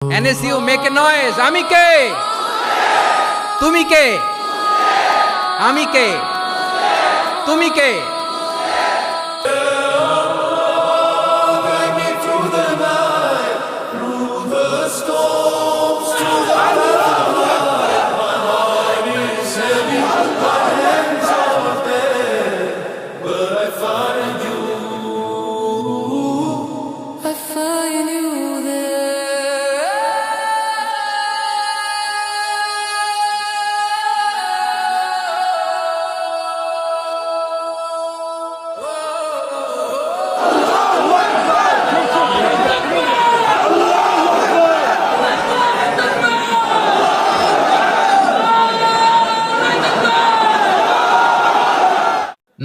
NSU, make a noise. আমি কে? তুমি কে? আমি কে? তুমি কে?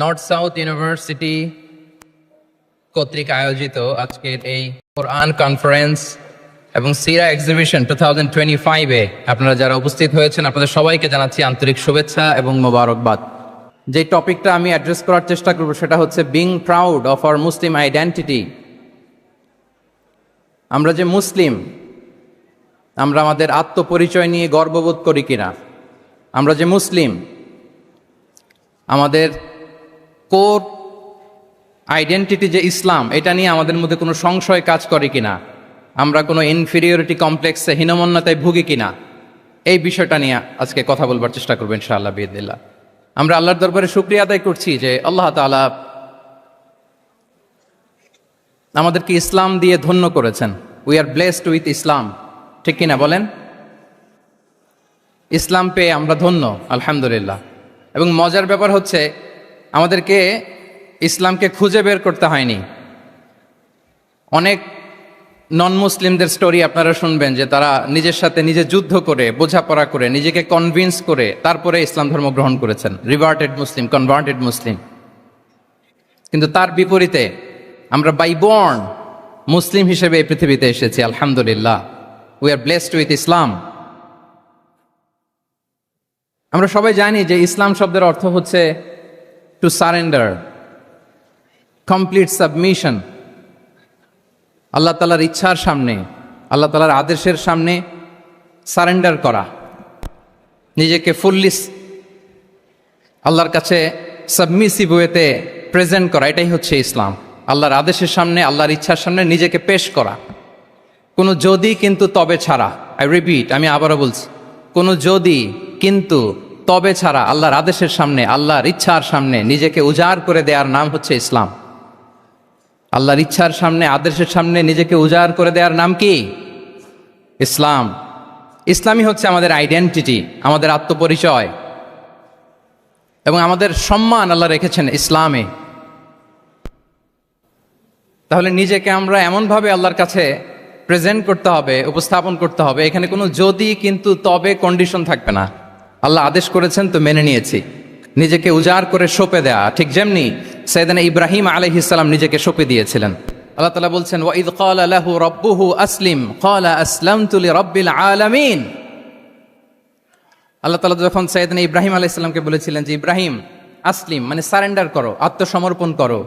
নর্থ সাউথ ইউনিভার্সিটি কর্তৃক আয়োজিত আজকের এই কোরআন কনফারেন্স এবং সিরা এক্সিবিশন 2025-এ আপনারা যারা উপস্থিত হয়েছেন আপনাদের সবাইকে জানাচ্ছি আন্তরিক শুভেচ্ছা এবং মোবারকবাদ। যে টপিকটা আমি অ্যাড্রেস করার চেষ্টা করব সেটা হচ্ছে being proud of our Muslim identity. আমরা যে মুসলিম, আমরা আমাদের আত্মপরিচয় নিয়ে গর্ববোধ করি কিনা? আমরা যে মুসলিম, আমাদের কোর আইডেন্টিটি যে ইসলাম, এটা নিয়ে আমাদের মধ্যে কোনো সংশয় কাজ করে কিনা? আমরা কোনো ইনফিরিয়রিটি কমপ্লেক্সে হীনমন্যতায় ভুগি কিনা? এই বিষয়টা নিয়ে আজকে কথা বলবার চেষ্টা করবো ইনশাআল্লাহ বিইذনিল্লাহ। আমরা আল্লাহর দরবারে শুকরিয়া আদায় করছি যে আল্লাহ তাআলা আমাদেরকে ইসলাম দিয়ে ধন্য করেছেন। উই আর ব্লেসড উইথ ইসলাম, ঠিক কিনা বলেন? ইসলাম পেয়ে আমরা ধন্য, আলহামদুলিল্লাহ। এবং মজার ব্যাপার হচ্ছে আমাদেরকে ইসলামকে খুঁজে বের করতে হয়নি। অনেক নন মুসলিমদের স্টোরি আপনারা শুনবেন যে তারা নিজের সাথে নিজে যুদ্ধ করে, বোঝাপড়া করে, নিজেকে কনভিন্স করে তারপরে ইসলাম ধর্ম গ্রহণ করেছেন। রিভার্টেড মুসলিম, কনভার্টেড মুসলিম। কিন্তু তার বিপরীতে আমরা বাই বর্ন মুসলিম হিসেবে এই পৃথিবীতে এসেছি, আলহামদুলিল্লাহ। উই আর ব্লেসড উইথ ইসলাম। আমরা সবাই জানি যে ইসলাম শব্দের অর্থ হচ্ছে টু সারেন্ডার, কমপ্লিট সাবমিশন। আল্লাহ তাআলার ইচ্ছার সামনে, আল্লাহ তাআলার আদেশের সামনে সারেন্ডার করা, নিজেকে ফুললি আল্লাহর কাছে সাবমিসিভ ওয়েতে প্রেজেন্ট করা, এটাই হচ্ছে ইসলাম। আল্লাহর আদেশের সামনে, আল্লাহর ইচ্ছার সামনে নিজেকে পেশ করা, কোনো যদি কিন্তু তবে ছাড়া। আই রিপিট, আমি আবারও বলছি, কোনো যদি কিন্তু তবে ছাড়া আল্লাহর আদেশের সামনে, আল্লাহর ইচ্ছার সামনে নিজেকে উজাড় করে দেওয়ার নাম হচ্ছে ইসলাম। আল্লাহর ইচ্ছার সামনে, আদেশের সামনে নিজেকে উজাড় করে দেওয়ার নাম কি? ইসলাম। ইসলামই হচ্ছে আমাদের আইডেন্টিটি, আমাদের আত্মপরিচয় এবং আমাদের সম্মান আল্লাহ রেখেছেন ইসলামে। তাহলে নিজেকে আমরা এমনভাবে আল্লাহর কাছে প্রেজেন্ট করতে হবে, উপস্থাপন করতে হবে, এখানে কোনো যদি কিন্তু তবে কন্ডিশন থাকবে না। আল্লাহ আদেশ করেছেন তো মেনে নিয়েছি। নিজেকে উজাড় করে সঁপে দেয়া, ঠিক যেমনি সাইয়েদনা ইব্রাহিম আলাইহিস সালাম নিজেকে সঁপে দিয়েছিলেন। আল্লাহ তাআলা বলছেন ওয়াইদ ক্বালা লাহু রাব্বুহু আসলিম ক্বালা আসলামতু লিরাব্বিল আলামিন। আল্লাহ তাআলা যখন সাইয়েদনা ইব্রাহিম আলাইহিস সালামকে বলেছিলেন যে ইব্রাহিম আসলিম মানে সারেন্ডার করো, আত্মসমর্পণ করো,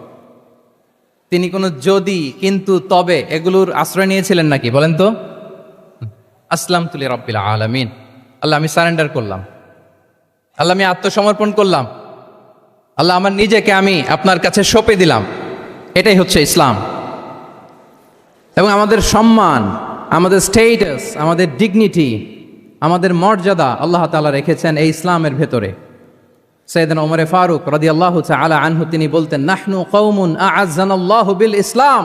তিনি কোনো যদি কিন্তু তবে এগুলোর আশ্রয় নিয়েছিলেন নাকি? বলেন তো। আসলামতু লিরাব্বিল আলামিন, আল্লাহ আমি সারেন্ডার করলাম, আল্লাহ আমি আত্মসমর্পণ করলাম, আল্লাহ আমার নিজেকে আমি আপনার কাছে সঁপে দিলাম। এটাই হচ্ছে ইসলাম। এবং আমাদের সম্মান, আমাদের স্টেটাস, আমাদের ডিগনিটি, আমাদের মর্যাদা আল্লাহ তাআলা রেখেছেন এই ইসলামের ভেতরে। সাইয়েদনা ওমর ফারুক রাদিয়াল্লাহু তাআলা আনহু তিনি বলতেন নাহনু কওমুন আ'আজ্জানাল্লাহু বিল ইসলাম।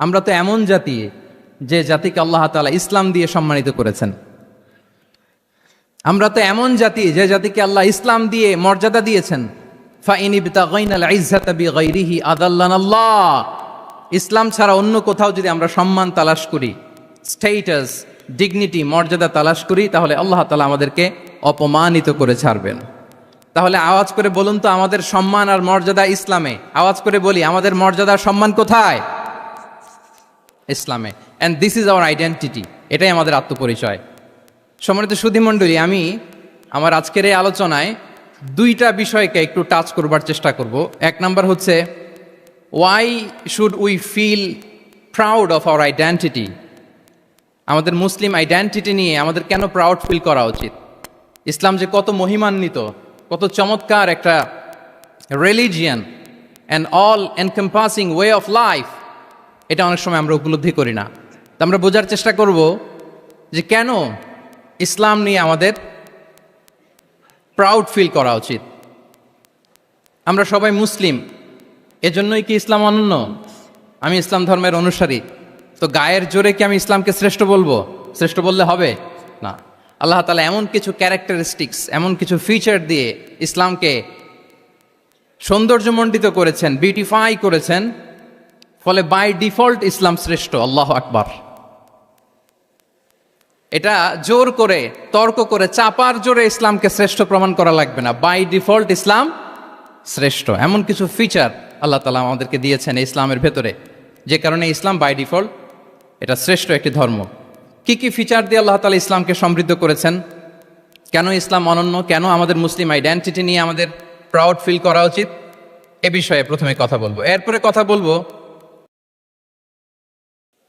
আমরা তো এমন জাতি যে জাতিকে আল্লাহ তাআলা ইসলাম দিয়ে সম্মানিত করেছেন। আমরা তো এমন জাতি যে জাতিকে আল্লাহ ইসলাম দিয়ে মর্যাদা দিয়েছেন। ফাইন ইবতাগাইনাল ইজ্জাতা বিগাইরিহি আদাল্লানাল্লাহ। ইসলাম ছাড়া অন্য কোথাও যদি আমরা সম্মান তালাশ করি, স্টেটাস, ডিগনিটি, মর্যাদা তালাশ করি, তাহলে আল্লাহ তাআলা আমাদেরকে অপমানিত করে ছাড়বেন। তাহলে আওয়াজ করে বলুন তো, আমাদের সম্মান আর মর্যাদা ইসলামে। আওয়াজ করে বলি, আমাদের মর্যাদা সম্মান কোথায়? ইসলামে। And this is our identity. এটাই আমাদের আত্মপরিচয়। সম্মানিত সুধীমণ্ডলী, আমি আমার আজকের এই আলোচনায় দুইটা বিষয়কে একটু টাচ করবার চেষ্টা করব। এক নাম্বার হচ্ছে why should we feel proud of our identity? আমাদের মুসলিম আইডেন্টিটি নিয়ে আমাদের কেন প্রাউড ফিল করা উচিত, ইসলাম যে কত মহিমান্বিত, কত চমৎকার একটা religion and all encompassing way of life, এটা অনেক সময় আমরা উপলব্ধি করি না। তো আমরা বোঝার চেষ্টা করব যে কেন ইসলাম নিয়ে আমাদের প্রাউড ফিল করা উচিত। আমরা সবাই মুসলিম, এজন্যই কি ইসলাম অনন্য? আমি ইসলাম ধর্মের অনুসারী, তো গায়ের জোরে কি আমি ইসলামকে শ্রেষ্ঠ বলবো? শ্রেষ্ঠ বললে হবে না। আল্লাহ তাআলা এমন কিছু ক্যারেক্টারিস্টিক্স, এমন কিছু ফিচার দিয়ে ইসলামকে সৌন্দর্যমণ্ডিত করেছেন, বিউটিফাই করেছেন, ফলে বাই ডিফল্ট ইসলাম শ্রেষ্ঠ। আল্লাহু আকবার। এটা জোর করে, তর্ক করে, চাপার জোরে ইসলামকে শ্রেষ্ঠ প্রমাণ করা লাগবে না। বাই ডিফল্ট ইসলাম শ্রেষ্ঠ। এমন কিছু ফিচার আল্লাহ তাআলা আমাদেরকে দিয়েছেন ইসলামের ভেতরে, যে কারণে ইসলাম বাই ডিফল্ট এটা শ্রেষ্ঠ একটি ধর্ম। কি কি ফিচার দিয়ে আল্লাহ তাআলা ইসলামকে সমৃদ্ধ করেছেন, কেন ইসলাম অনন্য, কেন আমাদের মুসলিম আইডেন্টিটি নিয়ে আমাদের প্রাউড ফিল করা উচিত, এ বিষয়ে প্রথমে কথা বলবো। এরপরে কথা বলবো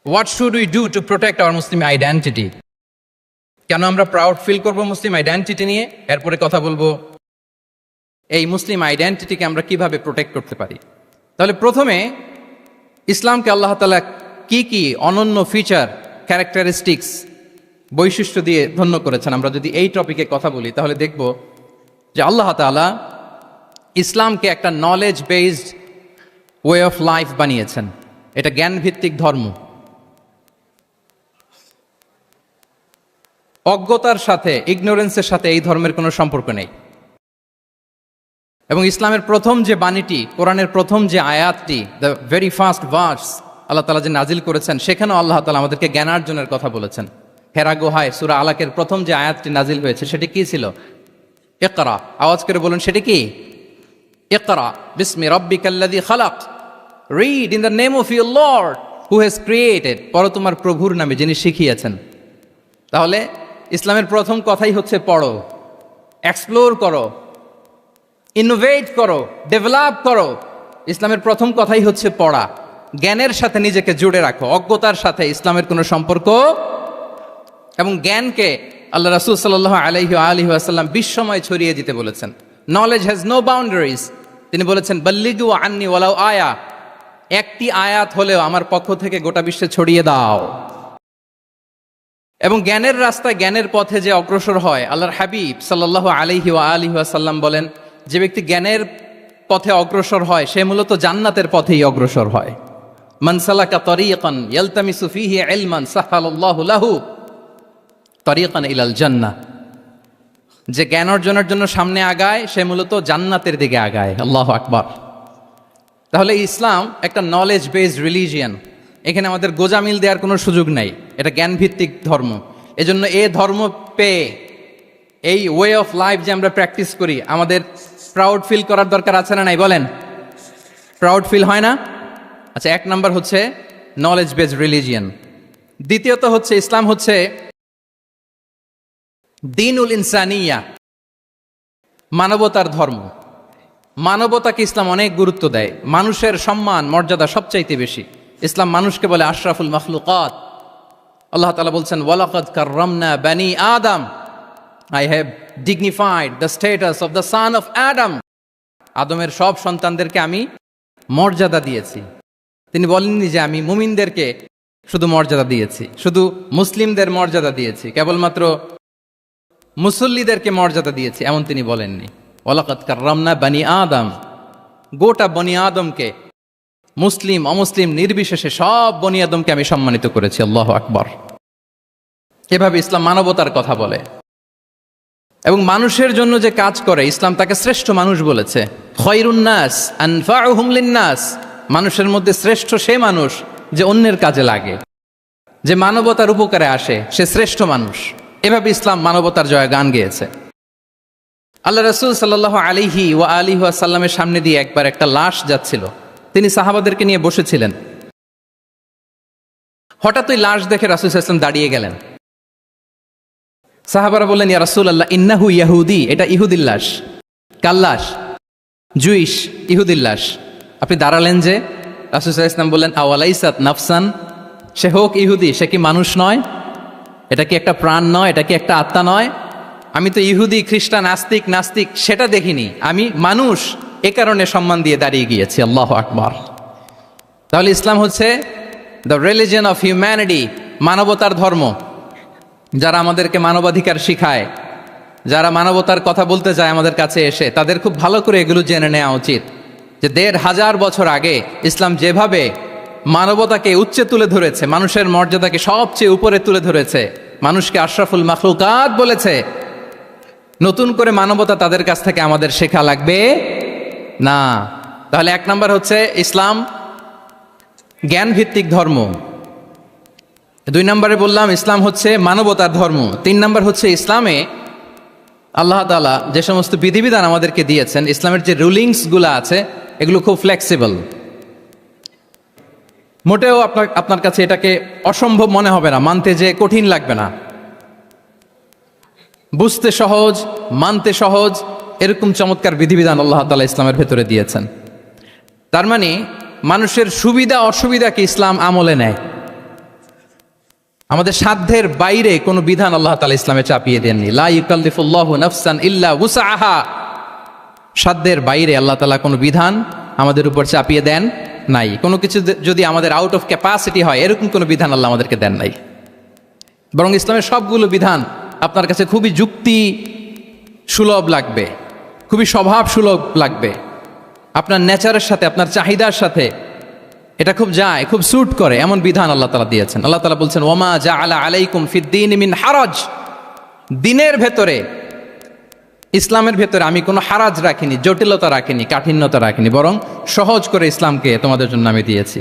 what should we do to protect our Muslim identity, কেন আমরা প্রাউড ফিল করব মুসলিম আইডেন্টিটি নিয়ে। এরপরে কথা বলবো এই মুসলিম আইডেন্টিটিকে আমরা কিভাবে প্রোটেক্ট করতে পারি। তাহলে প্রথমে ইসলামকে আল্লাহ তাআলা কি কি অনন্য ফিচার, ক্যারেক্টারিস্টিক্স, বৈশিষ্ট্য দিয়ে ধন্য করেছেন। আমরা যদি এই টপিকে কথা বলি তাহলে দেখব যে আল্লাহ তাআলা ইসলামকে একটা knowledge based way of life বানিয়েছেন। এটা জ্ঞান ভিত্তিক ধর্ম। অজ্ঞতার সাথে, ইগনোরেন্সের সাথে এই ধর্মের কোনো সম্পর্ক নেই। এবং ইসলামের প্রথম যে বাণীটি, কোরআনের প্রথম যে আয়াতটি, দ্য ভেরি ফার্স্ট ভার্স আল্লাহ তাআলা যে নাজিল করেছেন, সেখানেও আল্লাহ তাআলা আমাদেরকে জ্ঞানার্জনের কথা বলেছেন। হেরা গুহায় সূরা আলাকের প্রথম যে আয়াতটি নাজিল হয়েছে সেটি কি ছিল? ইকরা। আওয়াজ করে বলুন সেটি কি? ইকরা বিসমি রাব্বিকাল্লাযী খালাক, read in the name of your lord who has created, পড়ো তোমার প্রভুর নামে যিনি শিখিয়েছেন। তাহলে ইসলামের প্রথম কথাই হচ্ছে পড়ো, এক্সপ্লোর করো, ইনোভেট করো, ডেভেলপ করো। ইসলামের প্রথম কথাই হচ্ছে পড়া। জ্ঞানের সাথে নিজেকে জুড়ে রাখো, অজ্ঞতার সাথে ইসলামের কোনো সম্পর্ক। এবং জ্ঞানকে আল্লাহ রাসূল সাল্লাল্লাহু আলাইহি ওয়াসাল্লাম বিশ্বময় ছড়িয়ে দিতে বলেছেন। Knowledge has no boundaries. তিনি বলেছেন বাল্লিগু আন্নি ওয়ালাউ আয়া, একটি আয়াত হলেও আমার পক্ষ থেকে গোটা বিশ্বে ছড়িয়ে দাও। এবং জ্ঞানের রাস্তায়, জ্ঞানের পথে যে অগ্রসর হয়, আল্লাহর হাবিব সাল্লাল্লাহু আলাইহি ওয়াসাল্লাম বলেন, যে ব্যক্তি জ্ঞানের পথে অগ্রসর হয় সে মূলত জান্নাতের পথেই অগ্রসর হয়। মান সালাকা তরিকান ইয়ালতামিসু ফীহি ইলমান সাহালাল্লাহু লাহু তরিকান ইলাল জান্নাহ। যে জ্ঞান অর্জনের জন্য সামনে আগায় সে মূলত জান্নাতের দিকে আগায়। আল্লাহু আকবার। তাহলে ইসলাম একটা নলেজ বেসড রিলিজিয়ান। এখানে আমাদের গোজামিল দেওয়ার কোনো সুযোগ নাই। এটা জ্ঞান ভিত্তিক ধর্ম। এজন্য এই ধর্ম পেয়ে, এই ওয়ে অফ লাইফ যে আমরা প্র্যাকটিস করি, আমাদের প্রাউড ফিল করার দরকার আছে না নাই? বলেন, প্রাউড ফিল হয় না? আচ্ছা, এক নাম্বার হচ্ছে নলেজ বেসড রিলিজিয়ান। দ্বিতীয়ত হচ্ছে ইসলাম হচ্ছে দ্বীনুল ইনসানিয়া, মানবতার ধর্ম। মানবতাকে ইসলাম অনেক গুরুত্ব দেয়। মানুষের সম্মান, মর্যাদা সবচাইতে বেশি। ইসলাম মানুষকে বলে আশরাফুল মখলুকাত। আল্লাহ তাআলা বলছেন ওয়ালাকাদ কাররামনা বানি আদম, I have dignified the status of the son of Adam. আদমের সব সন্তানদেরকে আমি মর্যাদা দিয়েছি। তিনি বলেননি যে আমি মুমিনদেরকে শুধু মর্যাদা দিয়েছি, শুধু মুসলিমদের মর্যাদা দিয়েছি, কেবলমাত্র মুসল্লিদেরকে মর্যাদা দিয়েছি, এমন তিনি বলেননি। ওয়ালাকাদ কাররামনা বানি আদম, গোটা বনি আদমকে, মুসলিম অমুসলিম নির্বিশেষে সব বনি আদমকে আমি সম্মানিত করেছি। আল্লাহু আকবার। এভাবে ইসলাম মানবতার কথা বলে এবং মানুষের জন্য যে কাজ করে, ইসলাম তাকে শ্রেষ্ঠ মানুষ বলেছে। খয়রুন নাস আনফাউহুম লিন্নাস, মানুষের মধ্যে শ্রেষ্ঠ সে মানুষ যে অন্যের কাজে লাগে, যে মানবতার উপকারে আসে, সে শ্রেষ্ঠ মানুষ। এভাবে ইসলাম মানবতার জয় গান গেয়েছে। আল্লাহ রাসূল সাল্লাল্লাহু আলাইহি ওয়াসাল্লামের সামনে দিয়ে একবার একটা লাশ যাচ্ছিল। তিনি সাহাবাদেরকে নিয়ে বসেছিলেন। হঠাৎ ওই লাশ দেখে রাসূল সাল্লাল্লাহু আলাইহি ওয়াসাল্লাম দাঁড়িয়ে গেলেন। সাহাবারা বললেন, ইয়া রাসূলুল্লাহ ইন্নাহু ইয়াহুদি, এটা ইহুদির লাশ। কার লাশ? জুইশ, ইহুদির লাশ। আপনি দাঁড়ালেন যে? রাসূল সাল্লাল্লাহু আলাইহি ওয়াসাল্লাম বললেন আওয়ালাইসাত নাফসান, সে হোক ইহুদি, সে কি মানুষ নয়? এটা কি একটা প্রাণ নয়? এটা কি একটা আত্মা নয়? আমি তো ইহুদি, খ্রিস্টান, আস্তিক, নাস্তিক সেটা দেখিনি, আমি মানুষ, এ কারণে সম্মান দিয়ে দাঁড়িয়ে গিয়েছি। আল্লাহু আকবার। তাহলে ইসলাম হচ্ছে দ্য রিলিজিয়ন অফ হিউম্যানিটি, মানবতার ধর্ম। যারা আমাদেরকে মানবাধিকার শিখায়, যারা মানবতার কথা বলতে চায় আমাদের কাছে এসে, তাদের খুব ভালো করে এগুলো জেনে নেওয়া উচিত যে ১৫০০ বছর আগে ইসলাম যেভাবে মানবতাকে উচ্চে তুলে ধরেছে, মানুষের মর্যাদাকে সবচেয়ে উপরে তুলে ধরেছে, মানুষকে আশরাফুল মাখলুকাত বলেছে, নতুন করে মানবতা তাদের কাছ থেকে আমাদের শেখা লাগবে না। তাহলে ১ নাম্বার হচ্ছে ইসলাম জ্ঞান ভিত্তিক ধর্ম। ২ নম্বরে বললাম ইসলাম হচ্ছে মানবতার ধর্ম। ৩ নম্বর হচ্ছে ইসলামে আল্লাহ তাআলা যে সমস্ত বিধিবিধান আমাদেরকে দিয়েছেন, ইসলামের যে রুলিংসগুলো আছে এগুলো খুব ফ্লেক্সিবল। মোটেও আপনার কাছে এটাকে অসম্ভব মনে হবে না, মানতে যে কঠিন লাগবে না, বুঝতে সহজ, মানতে সহজ, এরকম চমৎকার বিধিবিধান আল্লাহ তাআলা ইসলামের ভেতরে দিয়েছেন। তার মানে মানুষের সুবিধা অসুবিধাকে ইসলাম আমলে নেয়। আমাদের সাধ্যের বাইরে কোনো বিধান আল্লাহ তাআলা ইসলামে চাপিয়ে দেননি। লা ইউকাল্লিফুল্লাহু নাফসান ইল্লা উসআহা। সাধ্যের বাইরে আল্লাহ তাআলা কোনো বিধান আমাদের উপর চাপিয়ে দেন নাই। কোনো কিছু যদি আমাদের আউট অফ ক্যাপাসিটি হয়, এরকম কোনো বিধান আল্লাহ আমাদেরকে দেন নাই। বরং ইসলামের সবগুলো বিধান আপনার কাছে খুবই যুক্তি সুলভ লাগবে, খুবই স্বভাব সুলভ লাগবে, আপনার নেচারের সাথে, আপনার চাহিদার সাথে এটা খুব যায়, খুব স্যুট করে, এমন বিধান আল্লাহ তাআলা দিয়েছেন। আল্লাহ তাআলা বলছেন ওমা জাআলা আলাইকুম ফিদ্দীন মিন হারাজ। দিনের ভেতরে, ইসলামের ভেতরে আমি কোনো হারাজ রাখিনি, জটিলতা রাখিনি, কাঠিন্যতা রাখিনি, বরং সহজ করে ইসলামকে তোমাদের জন্য আমি দিয়েছি।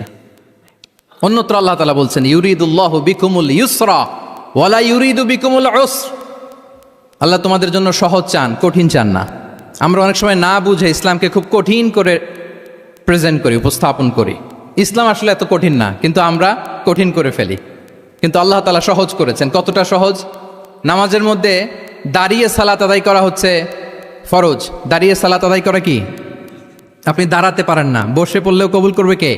অন্যত্র আল্লাহ তাআলা বলছেন ইউরিদুল্লাহু বিকুমুল ইউসরা ওয়ালা ইউরিদু বিকুমুল উসর। আল্লাহ তোমাদের জন্য সহজ চান, কঠিন চান না। আমরা অনেক সময় না বুঝে ইসলামকে খুব কঠিন করে প্রেজেন্ট করি, উপস্থাপন করি। ইসলাম আসলে এত কঠিন না, কিন্তু আমরা কঠিন করে ফেলি। কিন্তু আল্লাহ তাআলা সহজ করেছেন। কতটা সহজ? নামাজের মধ্যে দাঁড়িয়ে সালাত আদায় করা হচ্ছে ফরজ। দাঁড়িয়ে সালাত আদায় করা কি? আপনি দাঁড়াতে পারেন না, বসে পড়লেও কবুল করবে কে?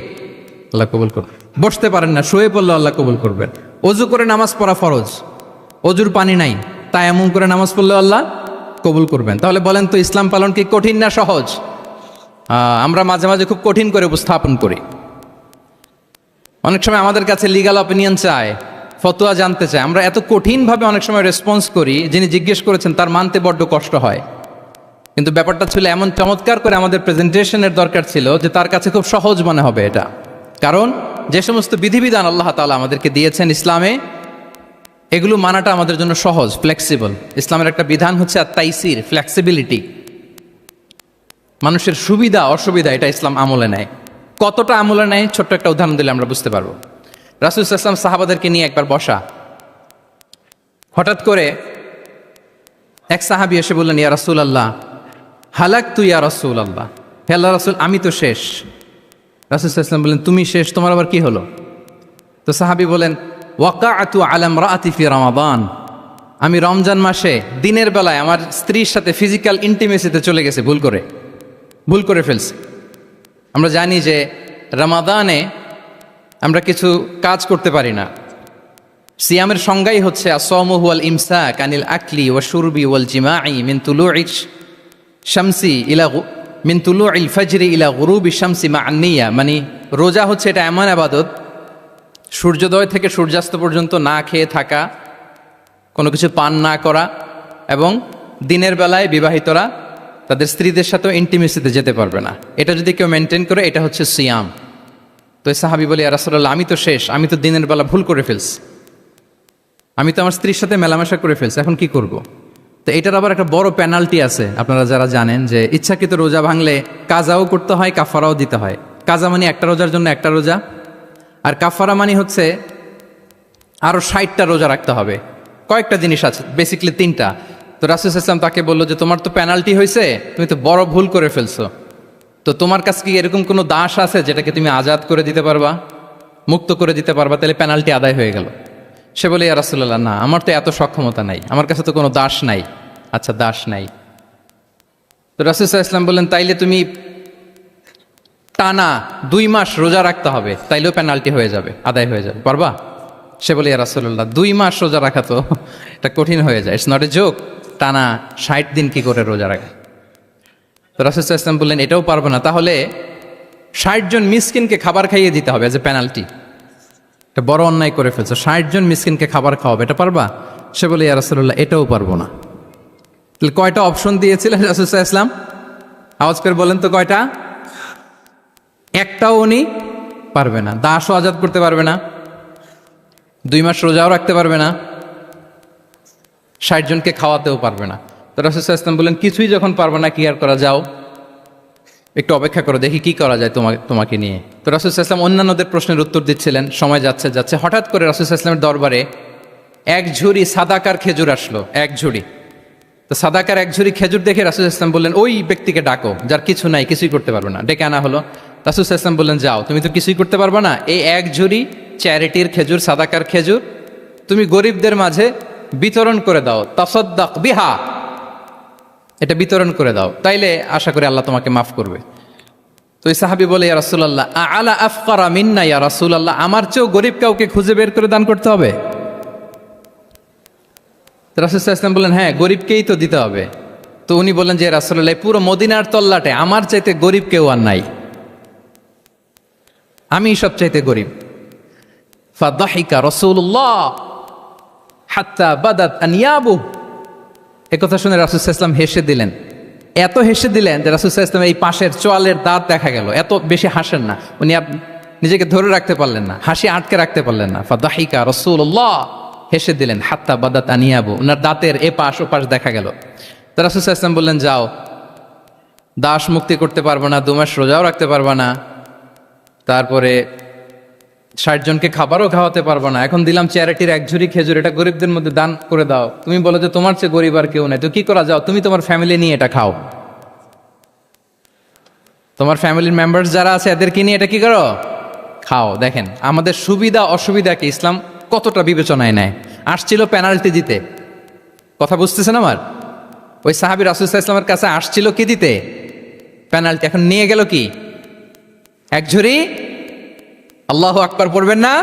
আল্লাহ কবুল করবে। বসতে পারেন না, শুয়ে পড়লেও আল্লাহ কবুল করবেন। অজু করে নামাজ পড়া ফরজ, অজুর পানি নাই, তাই এমন করে নামাজ পড়লেও আল্লাহ কবুল করবেন। তাহলে বলেন তো ইসলাম পালন কি কঠিন না সহজ? আমরা মাঝে মাঝে খুব কঠিন করে উপস্থাপন করি। অনেক সময় আমাদের কাছে লিগ্যাল অপিনিয়ন চায়, ফতোয়া জানতে চায়। আমরা এত কঠিনভাবে অনেক সময় রেসপন্স করি, যিনি জিজ্ঞেস করেছেন তার মানতে বড্ড কষ্ট হয়। কিন্তু ব্যাপারটা ছিল এমন চমৎকার করে আমাদের প্রেজেন্টেশনের দরকার ছিল যে তার কাছে খুব সহজ মনে হবে এটা। কারণ যে সমস্ত বিধিবিধান আল্লাহ তাআলা আমাদেরকে দিয়েছেন ইসলামে, এগুলো মানাটা আমাদের জন্য সহজ, ফ্লেক্সিবল। ইসলামের একটা বিধান হচ্ছে আত-তাইসির, ফ্লেক্সিবিলিটি। মানুষের সুবিধা অসুবিধা এটা ইসলাম আমলে নেয়। কতটা আমলে নেয়, ছোট্ট একটা উদাহরণ দিলে আমরা বুঝতে পারবো। রাসূল সাল্লাল্লাহু আলাইহি ওয়াসাল্লাম সাহাবাদেরকে নিয়ে একবার বসা, হঠাৎ করে এক সাহাবী এসে বললেন ইয়া রাসূলুল্লাহ হালাকতু ইয়া রাসূলুল্লাহ, হে আল্লাহর রাসূল আমি তো শেষ। রাসূল সাল্লাল্লাহু আলাইহি ওয়াসাল্লাম বললেন তুমি শেষ, তোমার আবার কি হলো? তো সাহাবী বলেন ওয়াকাআতু আলা ইমরাআতি ফি রমাদান, আমি রমজান মাসে দিনের বেলায় আমার স্ত্রীর সাথে ফিজিক্যাল ইন্টিমেসিতে চলে গেছে, ভুল করে ফেলছি। আমরা জানি যে রমাদানে আমরা কিছু কাজ করতে পারি না। সিয়ামের সংজ্ঞাই হচ্ছে আসওমু হুয়াল ইমসাক আনিল আকলি ওয়া শুরবি ওয়াল জিমাই মিন তুলুইশ শামসি ইলা মিন তুলুইল ফাজরি ইলা গুরুবি শামসি মা'আন নিয়া। মানে রোজা হচ্ছে এটা এমন ইবাদত, সূর্যোদয় থেকে সূর্যাস্ত পর্যন্ত না খেয়ে থাকা, কোনো কিছু পান না করা, এবং দিনের বেলায় বিবাহিতরা তাদের স্ত্রীদের সাথেও ইন্টিমেসিতে যেতে পারবে না। এটা যদি কেউ মেনটেন করে, এটা হচ্ছে সিয়াম। তো সাহাবী বলে ইয়া রাসূলুল্লাহ আমি তো শেষ, আমি তো দিনের বেলা ভুল করে ফেলছি, আমি তো আমার স্ত্রীর সাথে মেলামেশা করে ফেলছি, এখন কি করব? তো এটার আবার একটা বড় পেনাল্টি আছে। আপনারা যারা জানেন যে ইচ্ছাকৃত রোজা ভাঙলে কাজাও করতে হয়, কাফারাও দিতে হয়। কাজা মানে একটা রোজার জন্য একটা রোজা, আর কাফারা মানে হচ্ছে আরো 60টা রোজা রাখতে হবে। কয়েকটা জিনিস আছে, বেসিক্যালি 3টা। তো রাসূল সাল্লাল্লাহু আলাইহি ওয়াসাল্লাম তাকে বললো যে তোমার তো পেনাল্টি হয়েছে, তুমি তো বড় ভুল করে ফেলছো, তো তোমার কাছে কি এরকম কোনো দাস আছে যেটাকে তুমি আজাদ করে দিতে পারবা, মুক্ত করে দিতে পারবা, তাহলে পেনাল্টি আদায় হয়ে গেল। সে বলে ইয়া রাসূলুল্লাহ না, আমার তো এত সক্ষমতা নাই, আমার কাছে তো কোনো দাস নাই। আচ্ছা দাস নাই, তো রাসূল সাল্লাল্লাহু আলাইহি ওয়াসাল্লাম বললেন তাইলে তুমি টানা 2 মাস রোজা রাখতে হবে, তাইলেও পেনাল্টি হয়ে যাবে, আদায় হয়ে যাবে, পারবা? সে বলে ইয়া রাসূলুল্লাহ 2 মাস রোজা রাখা তো এটা কঠিন হয়ে যায়, ইটস নট এ জোক। টানা 60 দিন কি করে রোজা রাখা? তো রাসূল সাল্লাল্লাহু আলাইহি ওয়াসাল্লাম বললেন এটাও পারবো না, তাহলে 60 জন মিসকিনকে খাবার খাইয়ে দিতে হবে এজ এ পেনাল্টি। এটা বড় অন্যায় করে ফেলছো, 60 জন মিসকিনকে খাবার খাওয়াবে, এটা পারবা? সে বলে ইয়া রাসূলুল্লাহ এটাও পারবো না। তাহলে কয়টা অপশন দিয়েছিলেন রাসূল সাল্লাল্লাহু আলাইহি ওয়াসাল্লাম? আওয়াজ করে বলেন তো কয়টা? একটাও উনি পারবে না। দাসও আজাদ করতে পারবে না, 2 মাস রোজাও রাখতে পারবে না, 60 জনকে খাওয়াতেও পারবে না। তো রাসূল সাল্লাল্লাহু আলাইহি ওয়াসাল্লাম বললেন কিছুই যখন পারবে না, কি আর করা, যাও একটু অপেক্ষা করো, দেখি কি করা যায় তোমাকে নিয়ে। তো রাসূল সাল্লাল্লাহু আলাইহি ওয়াসাল্লাম অন্যান্যদের প্রশ্নের উত্তর দিচ্ছিলেন, সময় যাচ্ছে হঠাৎ করে রাসূল সাল্লাল্লাহু আলাইহি ওয়াসাল্লামের দরবারে 1 ঝুড়ি সাদাকার খেজুর আসলো, 1 ঝুড়ি। তো সাদাকার 1 ঝুড়ি খেজুর দেখে রাসূল সাল্লাল্লাহু আলাইহি ওয়াসাল্লাম বললেন ওই ব্যক্তিকে ডাকো যার কিছু নাই, কিছুই করতে পারবে না। ডেকে আনা হলো। রাসূল সাল্লাল্লাহু আলাইহি ওয়াসাল্লাম বললেন যাও, তুমি তো কিছুই করতে পারবে না, এই 1 ঝুড়ি চ্যারিটির খেজুর, সাদাকার খেজুর তুমি গরিবদের মাঝে বিতরণ করে দাও, তাসাদ্দাক বিহা, এটা বিতরণ করে দাও, তাইলে আশা করি আল্লাহ তোমাকে মাফ করবে। তো এই সাহাবী বলে ইয়া রাসূলুল্লাহ আলা আফকারা মিন্না ইয়া রাসূলুল্লাহ, আমার চেয়েও গরিব কাউকে খুঁজে বের করে দান করতে হবে? রাসূল সাল্লাল্লাহু আলাইহি ওয়াসাল্লাম বললেন হ্যাঁ, গরিবকেই তো দিতে হবে। তো উনি বললেন যে রাসূলুল্লাহ পুরো মদিনার তল্লাটে আমার চাইতে গরিব কেউ আর নাই, আমি সবচাইতে গরিব। ফাদাহিকা রাসূলুল্লাহ হাত্তা বাদাত আনিয়াবু, একথা শুনে রাসূল সাল্লাল্লাহু আলাইহি ওয়াসাল্লাম হেসে দিলেন। এত হেসে দিলেন যে রাসূল সাল্লাল্লাহু আলাইহি ওয়াসাল্লাম এই পাশের চোয়ালের দাঁত দেখা গেল। এত বেশি হাসেন না উনি, নিজেকে ধরে রাখতে পারলেন না, হাসি আটকে রাখতে পারলেন না। ফাদাহিকা রাসূলুল্লাহ, হেসে দিলেন। হাত্তা বাদাত আনিয়াবু, ওনার দাঁতের এপাশ ওপাশ দেখা গেল। তো রাসূল সাল্লাল্লাহু আলাইহি ওয়াসাল্লাম বললেন যাও, দাস মুক্তি করতে পারবো না, 2 মাস রোজাও রাখতে পারবো না, তারপরে 60 জনকে খাবারও খাওয়াতে পারবো না, এখন দিলাম চ্যারিটির 1 ঝুড়ি খেজুর, এটা গরিবদের মধ্যে দান করে দাও। তুমি বলো যে তোমার চেয়ে গরিব আর কেউ নাই, তো কি করা, যাও তুমি তোমার ফ্যামিলি নিয়ে এটা খাও, তোমার ফ্যামিলির মেম্বার্স যারা আছে এদেরকে নিয়ে এটা কি করো, খাও। দেখেন আমাদের সুবিধা অসুবিধাকে ইসলাম কতটা বিবেচনায় নেয়। আসছিল পেনাল্টি দিতে, কথা বুঝতেছেন আমার? ওই সাহাবী রাসূল সাল্লাল্লাহু আলাইহি ওয়াসাল্লামের কাছে আসছিল কি দিতে, পেনাল্টি, এখন নিয়ে গেল কি 1 ঝুড়ি। আল্লাহু আকবার পড়বেন না?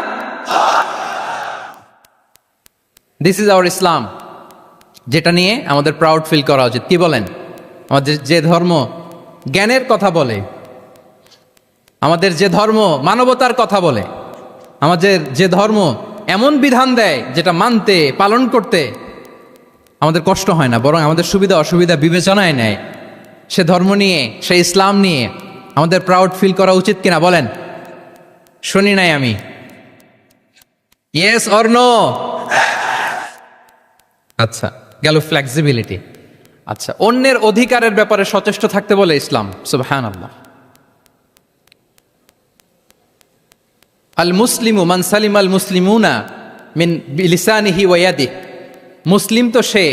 দিস ইজ আওয়ার ইসলাম, যেটা নিয়ে আমাদের প্রাউড ফিল করা উচিত। কি বলেন? আমাদের যে ধর্ম জ্ঞানের কথা বলে, আমাদের যে ধর্ম মানবতার কথা বলে, আমাদের যে ধর্ম এমন বিধান দেয় যেটা মানতে পালন করতে আমাদের কষ্ট হয় না, বরং আমাদের সুবিধা অসুবিধা বিবেচনায় নেয়, সে ধর্ম নিয়ে, সে ইসলাম নিয়ে আমাদের প্রাউড ফিল করা উচিত কিনা বলেন? শুনি নাই আমি, ইয়েস অর নো? আচ্ছা গেল ফ্লেক্সিবিলিটি। আচ্ছা, অন্যের অধিকারের ব্যাপারে সচেষ্ট থাকতে বলে ইসলাম। সুবহানাল্লাহ। আল মুসলিমু মান সালিমাল মুসলিমুনা মিন বিলিসানিহি ওয়া ইয়াদিহি, মুসলিম তো সে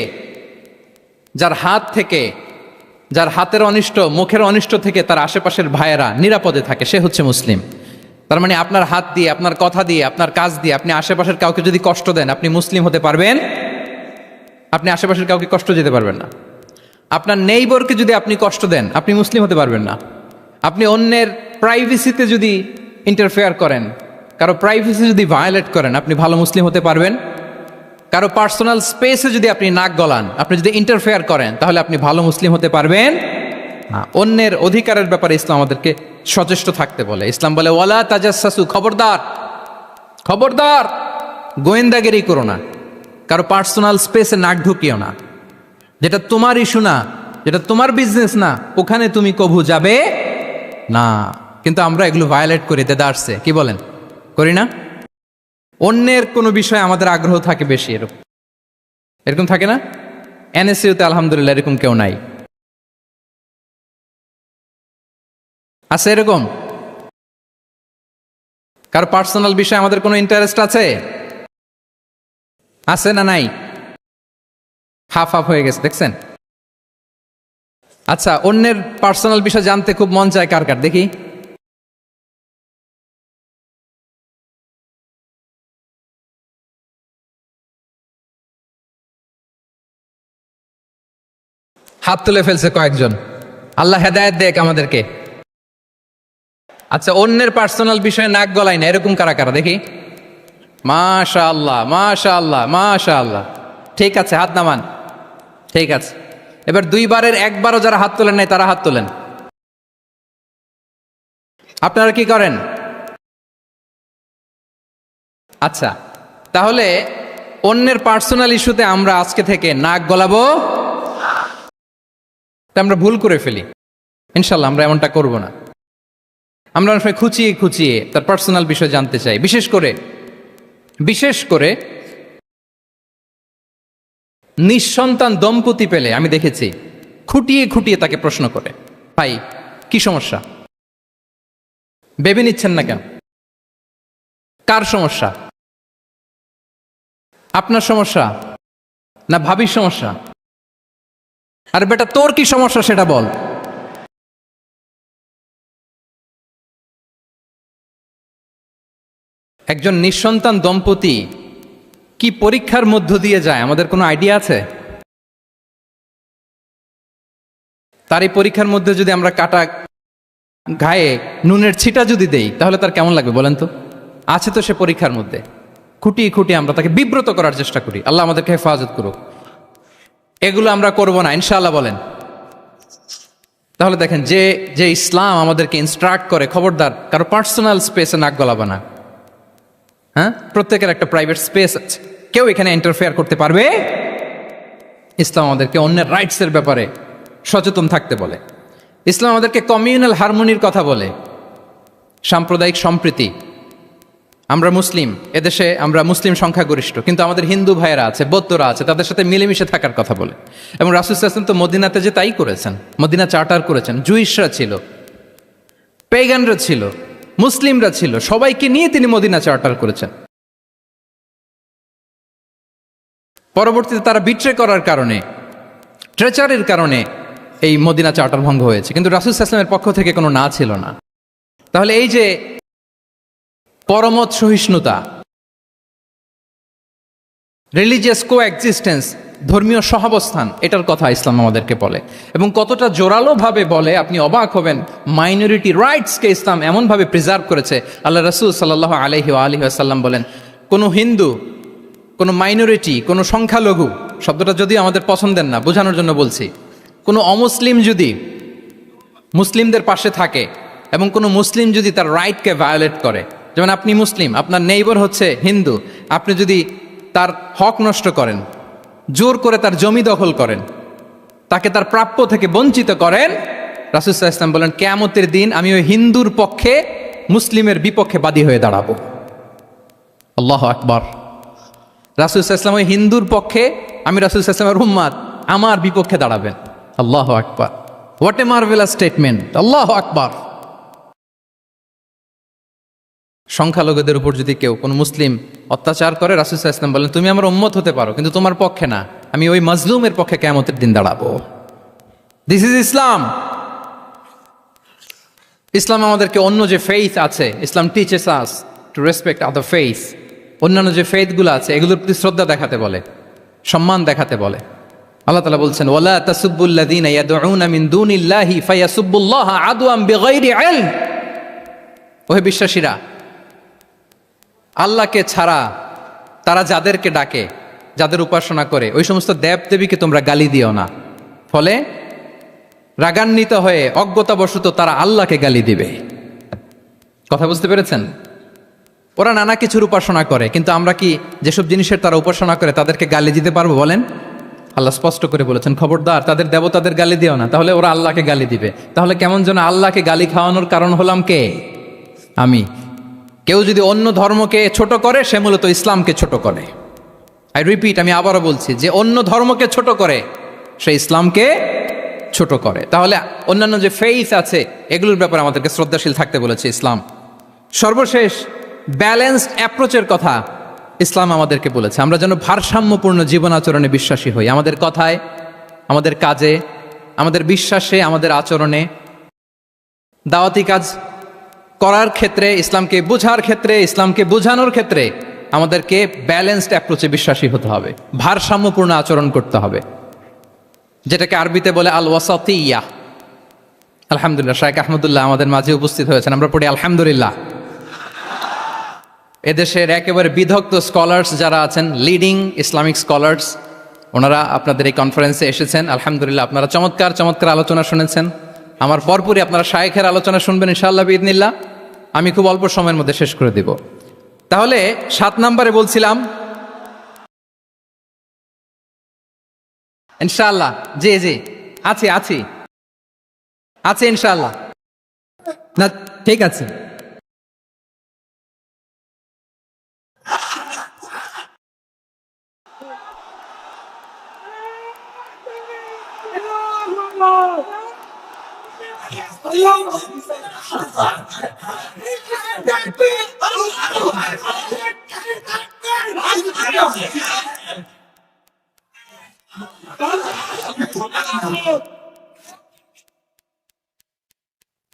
যার হাত থেকে, যার হাতের অনিষ্ট, মুখের অনিষ্ট থেকে তার আশেপাশের ভাইয়েরা নিরাপদে থাকে, সে হচ্ছে মুসলিম। তার মানে আপনার হাত দিয়ে, আপনার কথা দিয়ে, আপনার কাজ দিয়ে আপনি আশেপাশের কাউকে যদি কষ্ট দেন, আপনি মুসলিম হতে পারবেন? আপনি আশেপাশের কাউকে কষ্ট দিতে পারবেন না। আপনার নেইবরকে যদি আপনি কষ্ট দেন, আপনি মুসলিম হতে পারবেন না। আপনি অন্যের প্রাইভেসিতে যদি ইন্টারফেয়ার করেন, কারো প্রাইভেসি যদি ভায়োলেট করেন, আপনি ভালো মুসলিম হতে পারবেন? কারো পার্সোনাল স্পেসে যদি আপনি নাক গলান, আপনি যদি ইন্টারফেয়ার করেন, তাহলে আপনি ভালো মুসলিম হতে পারবেন না। অন্যের অধিকারের ব্যাপারে ইসলাম আমাদেরকে সচেষ্ট থাকতে বলে। ইসলাম বলে ওয়ালা তাজাসসু, খবরদার, খবরদার গোয়েন্দাগিরি করো না, কারো পার্সোনাল স্পেসে নাক ঢুকিও না, যেটা তোমার ইস্যু না, যেটা তোমার বিজনেস না, ওখানে তুমি কভু যাবে না। কিন্তু আমরা এগুলো ভায়োলেট করি, দেদারসে, কি বলেন, করি না? অন্যের কোনো বিষয়ে আমাদের আগ্রহ থাকে বেশি, এরকম থাকে না? এনএসইউতে আলহামদুলিল্লাহ এরকম কেউ নাই, আছে এরকম? কারো পার্সোনাল বিষয়ে আমাদের কোনো ইন্টারেস্ট আছে? আছে না নাই? হাফ হাফ হয়ে গেছে, দেখছেন? আচ্ছা, অন্যের পার্সোনাল বিষয় জানতে খুব মন চায় কার কার, দেখি। হাত তুলে ফেলছে কয়েকজন, আল্লাহ হেদায়েত দেখ আমাদেরকে। আচ্ছা, অন্যের পার্সোনাল বিষয়ে নাক গলায় না, এরকম কারা কারা, দেখি। মাশাআল্লাহ, মাশাআল্লাহ, মাশাআল্লাহ। ঠিক আছে, হাত নামান। ঠিক আছে, এবার দুইবারের একবারও যারা হাত তোলেন নাই তারা হাত তোলেন। আপনারা কি করেন? আচ্ছা, তাহলে অন্যের পার্সোনাল ইস্যুতে আমরা আজকে থেকে নাক গলাবো, তা আমরা ভুল করে ফেলি। ইনশাল্লাহ আমরা এমনটা করব না। আমরা অনেক সময় খুঁচিয়ে খুঁচিয়ে তার পার্সোনাল বিষয় জানতে চাই। বিশেষ করে নিঃসন্তান দম্পতি পেলে আমি দেখেছি খুঁটিয়ে খুঁটিয়ে তাকে প্রশ্ন করে, ভাই কি সমস্যা, ভেবে নিচ্ছেন না কেন, কার সমস্যা, আপনার সমস্যা না ভাবির সমস্যা, আর বেটা তোর কি সমস্যা সেটা বল। একজন নিঃসন্তান দম্পতি কি পরীক্ষার মধ্য দিয়ে যায় আমাদের কোনো আইডিয়া আছে? তার এই পরীক্ষার মধ্যে যদি আমরা কাটা গায়ে নুনের ছিটা যদি দেই তাহলে তার কেমন লাগবে বলেন তো? আছে তো সে পরীক্ষার মধ্যে, খুঁটিয়ে খুঁটিয়ে আমরা তাকে বিব্রত করার চেষ্টা করি। আল্লাহ আমাদেরকে হেফাজত করুক। এগুলো আমরা করব না ইনশাআল্লাহ, বলেন। তাহলে দেখেন, যে ইসলাম আমাদেরকে ইনস্ট্রাক্ট করে, খবরদার কারো পার্সোনাল স্পেসে নাক গলাবা না। হ্যাঁ, প্রত্যেকের একটা প্রাইভেট স্পেস আছে, কেউ এখানে ইন্টারফেয়ার করতে পারবে। ইসলাম আমাদেরকে অন্যের রাইটসের ব্যাপারে সচেতন থাকতে বলে। ইসলাম আমাদেরকে কমিউনাল হারমোনির কথা বলে, সাম্প্রদায়িক সম্প্রীতি। আমরা মুসলিম, এদেশে আমরা মুসলিম সংখ্যাগরিষ্ঠ, কিন্তু আমাদের হিন্দু ভাইয়েরা আছে, বৌদ্ধরা আছে, তাদের সাথে মিলেমিশে থাকার কথা বলে। এবং রাসূল সাল্লাল্লাহু আলাইহি ওয়াসাল্লাম তো মদিনাতে যে তাই করেছেন, মদিনা চার্টার করেছেন। জুইশরা ছিল, পেগানরা ছিল, মুসলিমরা ছিল, সবাইকে নিয়ে তিনি মদিনা চার্টার করেছেন। পরবর্তীতে তারা বিট্রে করার কারণে, ট্রেচারের কারণে এই মদিনা চার্টার ভঙ্গ হয়েছে, কিন্তু রাসূল সাল্লাল্লাহু আলাইহি ওয়াসাল্লামের পক্ষ থেকে কোনো না ছিল না। তাহলে এই যে পরমত সহিষ্ণুতা, রিলিজিয়াস কোএক্সিস্টেন্স, ধর্মীয় সহাবস্থান, এটার কথা ইসলাম আমাদেরকে বলে। এবং কতটা জোরালোভাবে বলে আপনি অবাক হবেন। মাইনরিটি রাইটসকে ইসলাম এমনভাবে প্রিজার্ভ করেছে। আল্লাহ রাসূল সাল্লাল্লাহু আলাইহি ওয়াসাল্লাম বলেন, কোনো হিন্দু, কোনো মাইনরিটি, কোনো সংখ্যালঘু, শব্দটা যদিও আমাদের পছন্দের না, বোঝানোর জন্য বলছি, কোনো অমুসলিম যদি মুসলিমদের পাশে থাকে এবং কোনো মুসলিম যদি তার রাইটকে ভায়োলেট করে, যেমন আপনি মুসলিম, আপনার নেইবার হচ্ছে হিন্দু, আপনি যদি তার হক নষ্ট করেন, জোর করে তার জমি দখল করেন, তাকে তার প্রাপ্য থেকে বঞ্চিত করেন, রাসূল সাল্লাল্লাহু আলাইহি ওয়াসাল্লাম বলেন কিয়ামতের দিন আমি ওই হিন্দুর পক্ষে মুসলিমের বিপক্ষে বাদী হয়ে দাঁড়াবো। আল্লাহু আকবার। রাসূল সাল্লাল্লাহু আলাইহি ওয়াসাল্লাম ওই হিন্দুর পক্ষে, আমি রাসূল সাল্লাল্লাহু আলাইহি ওয়াসাল্লামের উম্মত, আমার বিপক্ষে দাঁড়াবেন। আল্লাহু আকবার। What a marvellous statement. আল্লাহু আকবার। সংখ্যালঘুদের উপর যদি কেউ কোনো মুসলিম অত্যাচার করে, রাসূল সাল্লাল্লাহু আলাইহি ওয়াসাল্লাম বলেন তুমি আমার উম্মত হতে পারো, কিন্তু তোমার পক্ষে না, আমি ওই মাজলুমের পক্ষে কিয়ামতের দিন দাঁড়াবো। দিস ইজ ইসলাম। ইসলাম আমাদেরকে অন্য যে ফেইথ আছে, Islam teaches us to respect other faith. অন্যান্য যে ফেইথগুলো আছে এগুলোর প্রতি শ্রদ্ধা দেখাতে বলে, সম্মান দেখাতে বলে। আল্লাহ তাআলা বলছেন ওয়ালা তাসুব্বুল্লাযীনা ইয়াদউনা মিন দুনিল্লাহি ফায়াসুব্বুল্লাহা আদওয়াম বিগাইরি ইলম। ওহে বিশ্বাসীরা, আল্লাহকে ছাড়া তারা যাদেরকে ডাকে, যাদের উপাসনা করে, ওই সমস্ত দেবদেবীকে তোমরা গালি দিও না। ফলে রাগান্বিত হয়ে অজ্ঞতাবশত তারা আল্লাহকে গালি দিবে। কথা বুঝতে পেরেছেন? ওরা নানা কিছুর উপাসনা করে, কিন্তু আমরা কি যেসব জিনিসের তারা উপাসনা করে তাদেরকে গালি দিতে পারবো বলেন? আল্লাহ স্পষ্ট করে বলেছেন খবরদার তাদের দেবতাদের গালি দিও না, তাহলে ওরা আল্লাহকে গালি দিবে। তাহলে কেমন যেন আল্লাহকে গালি খাওয়ানোর কারণ হলাম কে? আমি। কেউ যদি অন্য ধর্মকে ছোট করে সে মূলত ইসলামকে ছোট করে। আই রিপিট, আমি আবারও বলছি, যে অন্য ধর্মকে ছোট করে সে ইসলামকে ছোট করে। তাহলে অন্যান্য যে ফেইথ আছে এগুলোর ব্যাপারে আমাদেরকে শ্রদ্ধাশীল থাকতে বলেছে ইসলাম। সর্বশেষ ব্যালেন্সড অ্যাপ্রোচের কথা ইসলাম আমাদেরকে বলেছে। আমরা যেন ভারসাম্যপূর্ণ জীবন আচরণে বিশ্বাসী হই, আমাদের কথায়, আমাদের কাজে, আমাদের বিশ্বাসে, আমাদের আচরণে। দাওয়াতি কাজ করার ক্ষেত্রে, ইসলামকে বোঝার ক্ষেত্রে, ইসলামকে বোঝানোর ক্ষেত্রে আমাদেরকে ব্যালেন্সড অ্যাপ্রোচে বিশ্বাসী হতে হবে, ভারসাম্যপূর্ণ আচরণ করতে হবে, যেটাকে আরবিতে বলে আল ওয়াসাতিয়া। আলহামদুলিল্লাহ, শাইখ আহমদুল্লাহ আমাদের মাঝে উপস্থিত হয়েছেন, আমরা পড়ি আলহামদুলিল্লাহ। এদেশের একেবারে বিদগ্ধ স্কলার্স যারা আছেন, লিডিং ইসলামিক স্কলার্স, ওনারা আপনাদের এই কনফারেন্সে এসেছেন। আলহামদুলিল্লাহ, আপনারা চমৎকার চমৎকার আলোচনা শুনেছেন। আমার পরপরই আপনারা শায়েখের আলোচনা শুনবেন ইনশাআল্লাহ বিইذনিল্লাহ। আমি খুব অল্প সময়ের মধ্যে শেষ করে দিব। তাহলে 7 নম্বরে বলছিলাম ইনশাআল্লাহ। জি জি, আছি আছি আছে ইনশাআল্লাহ। না, ঠিক আছে।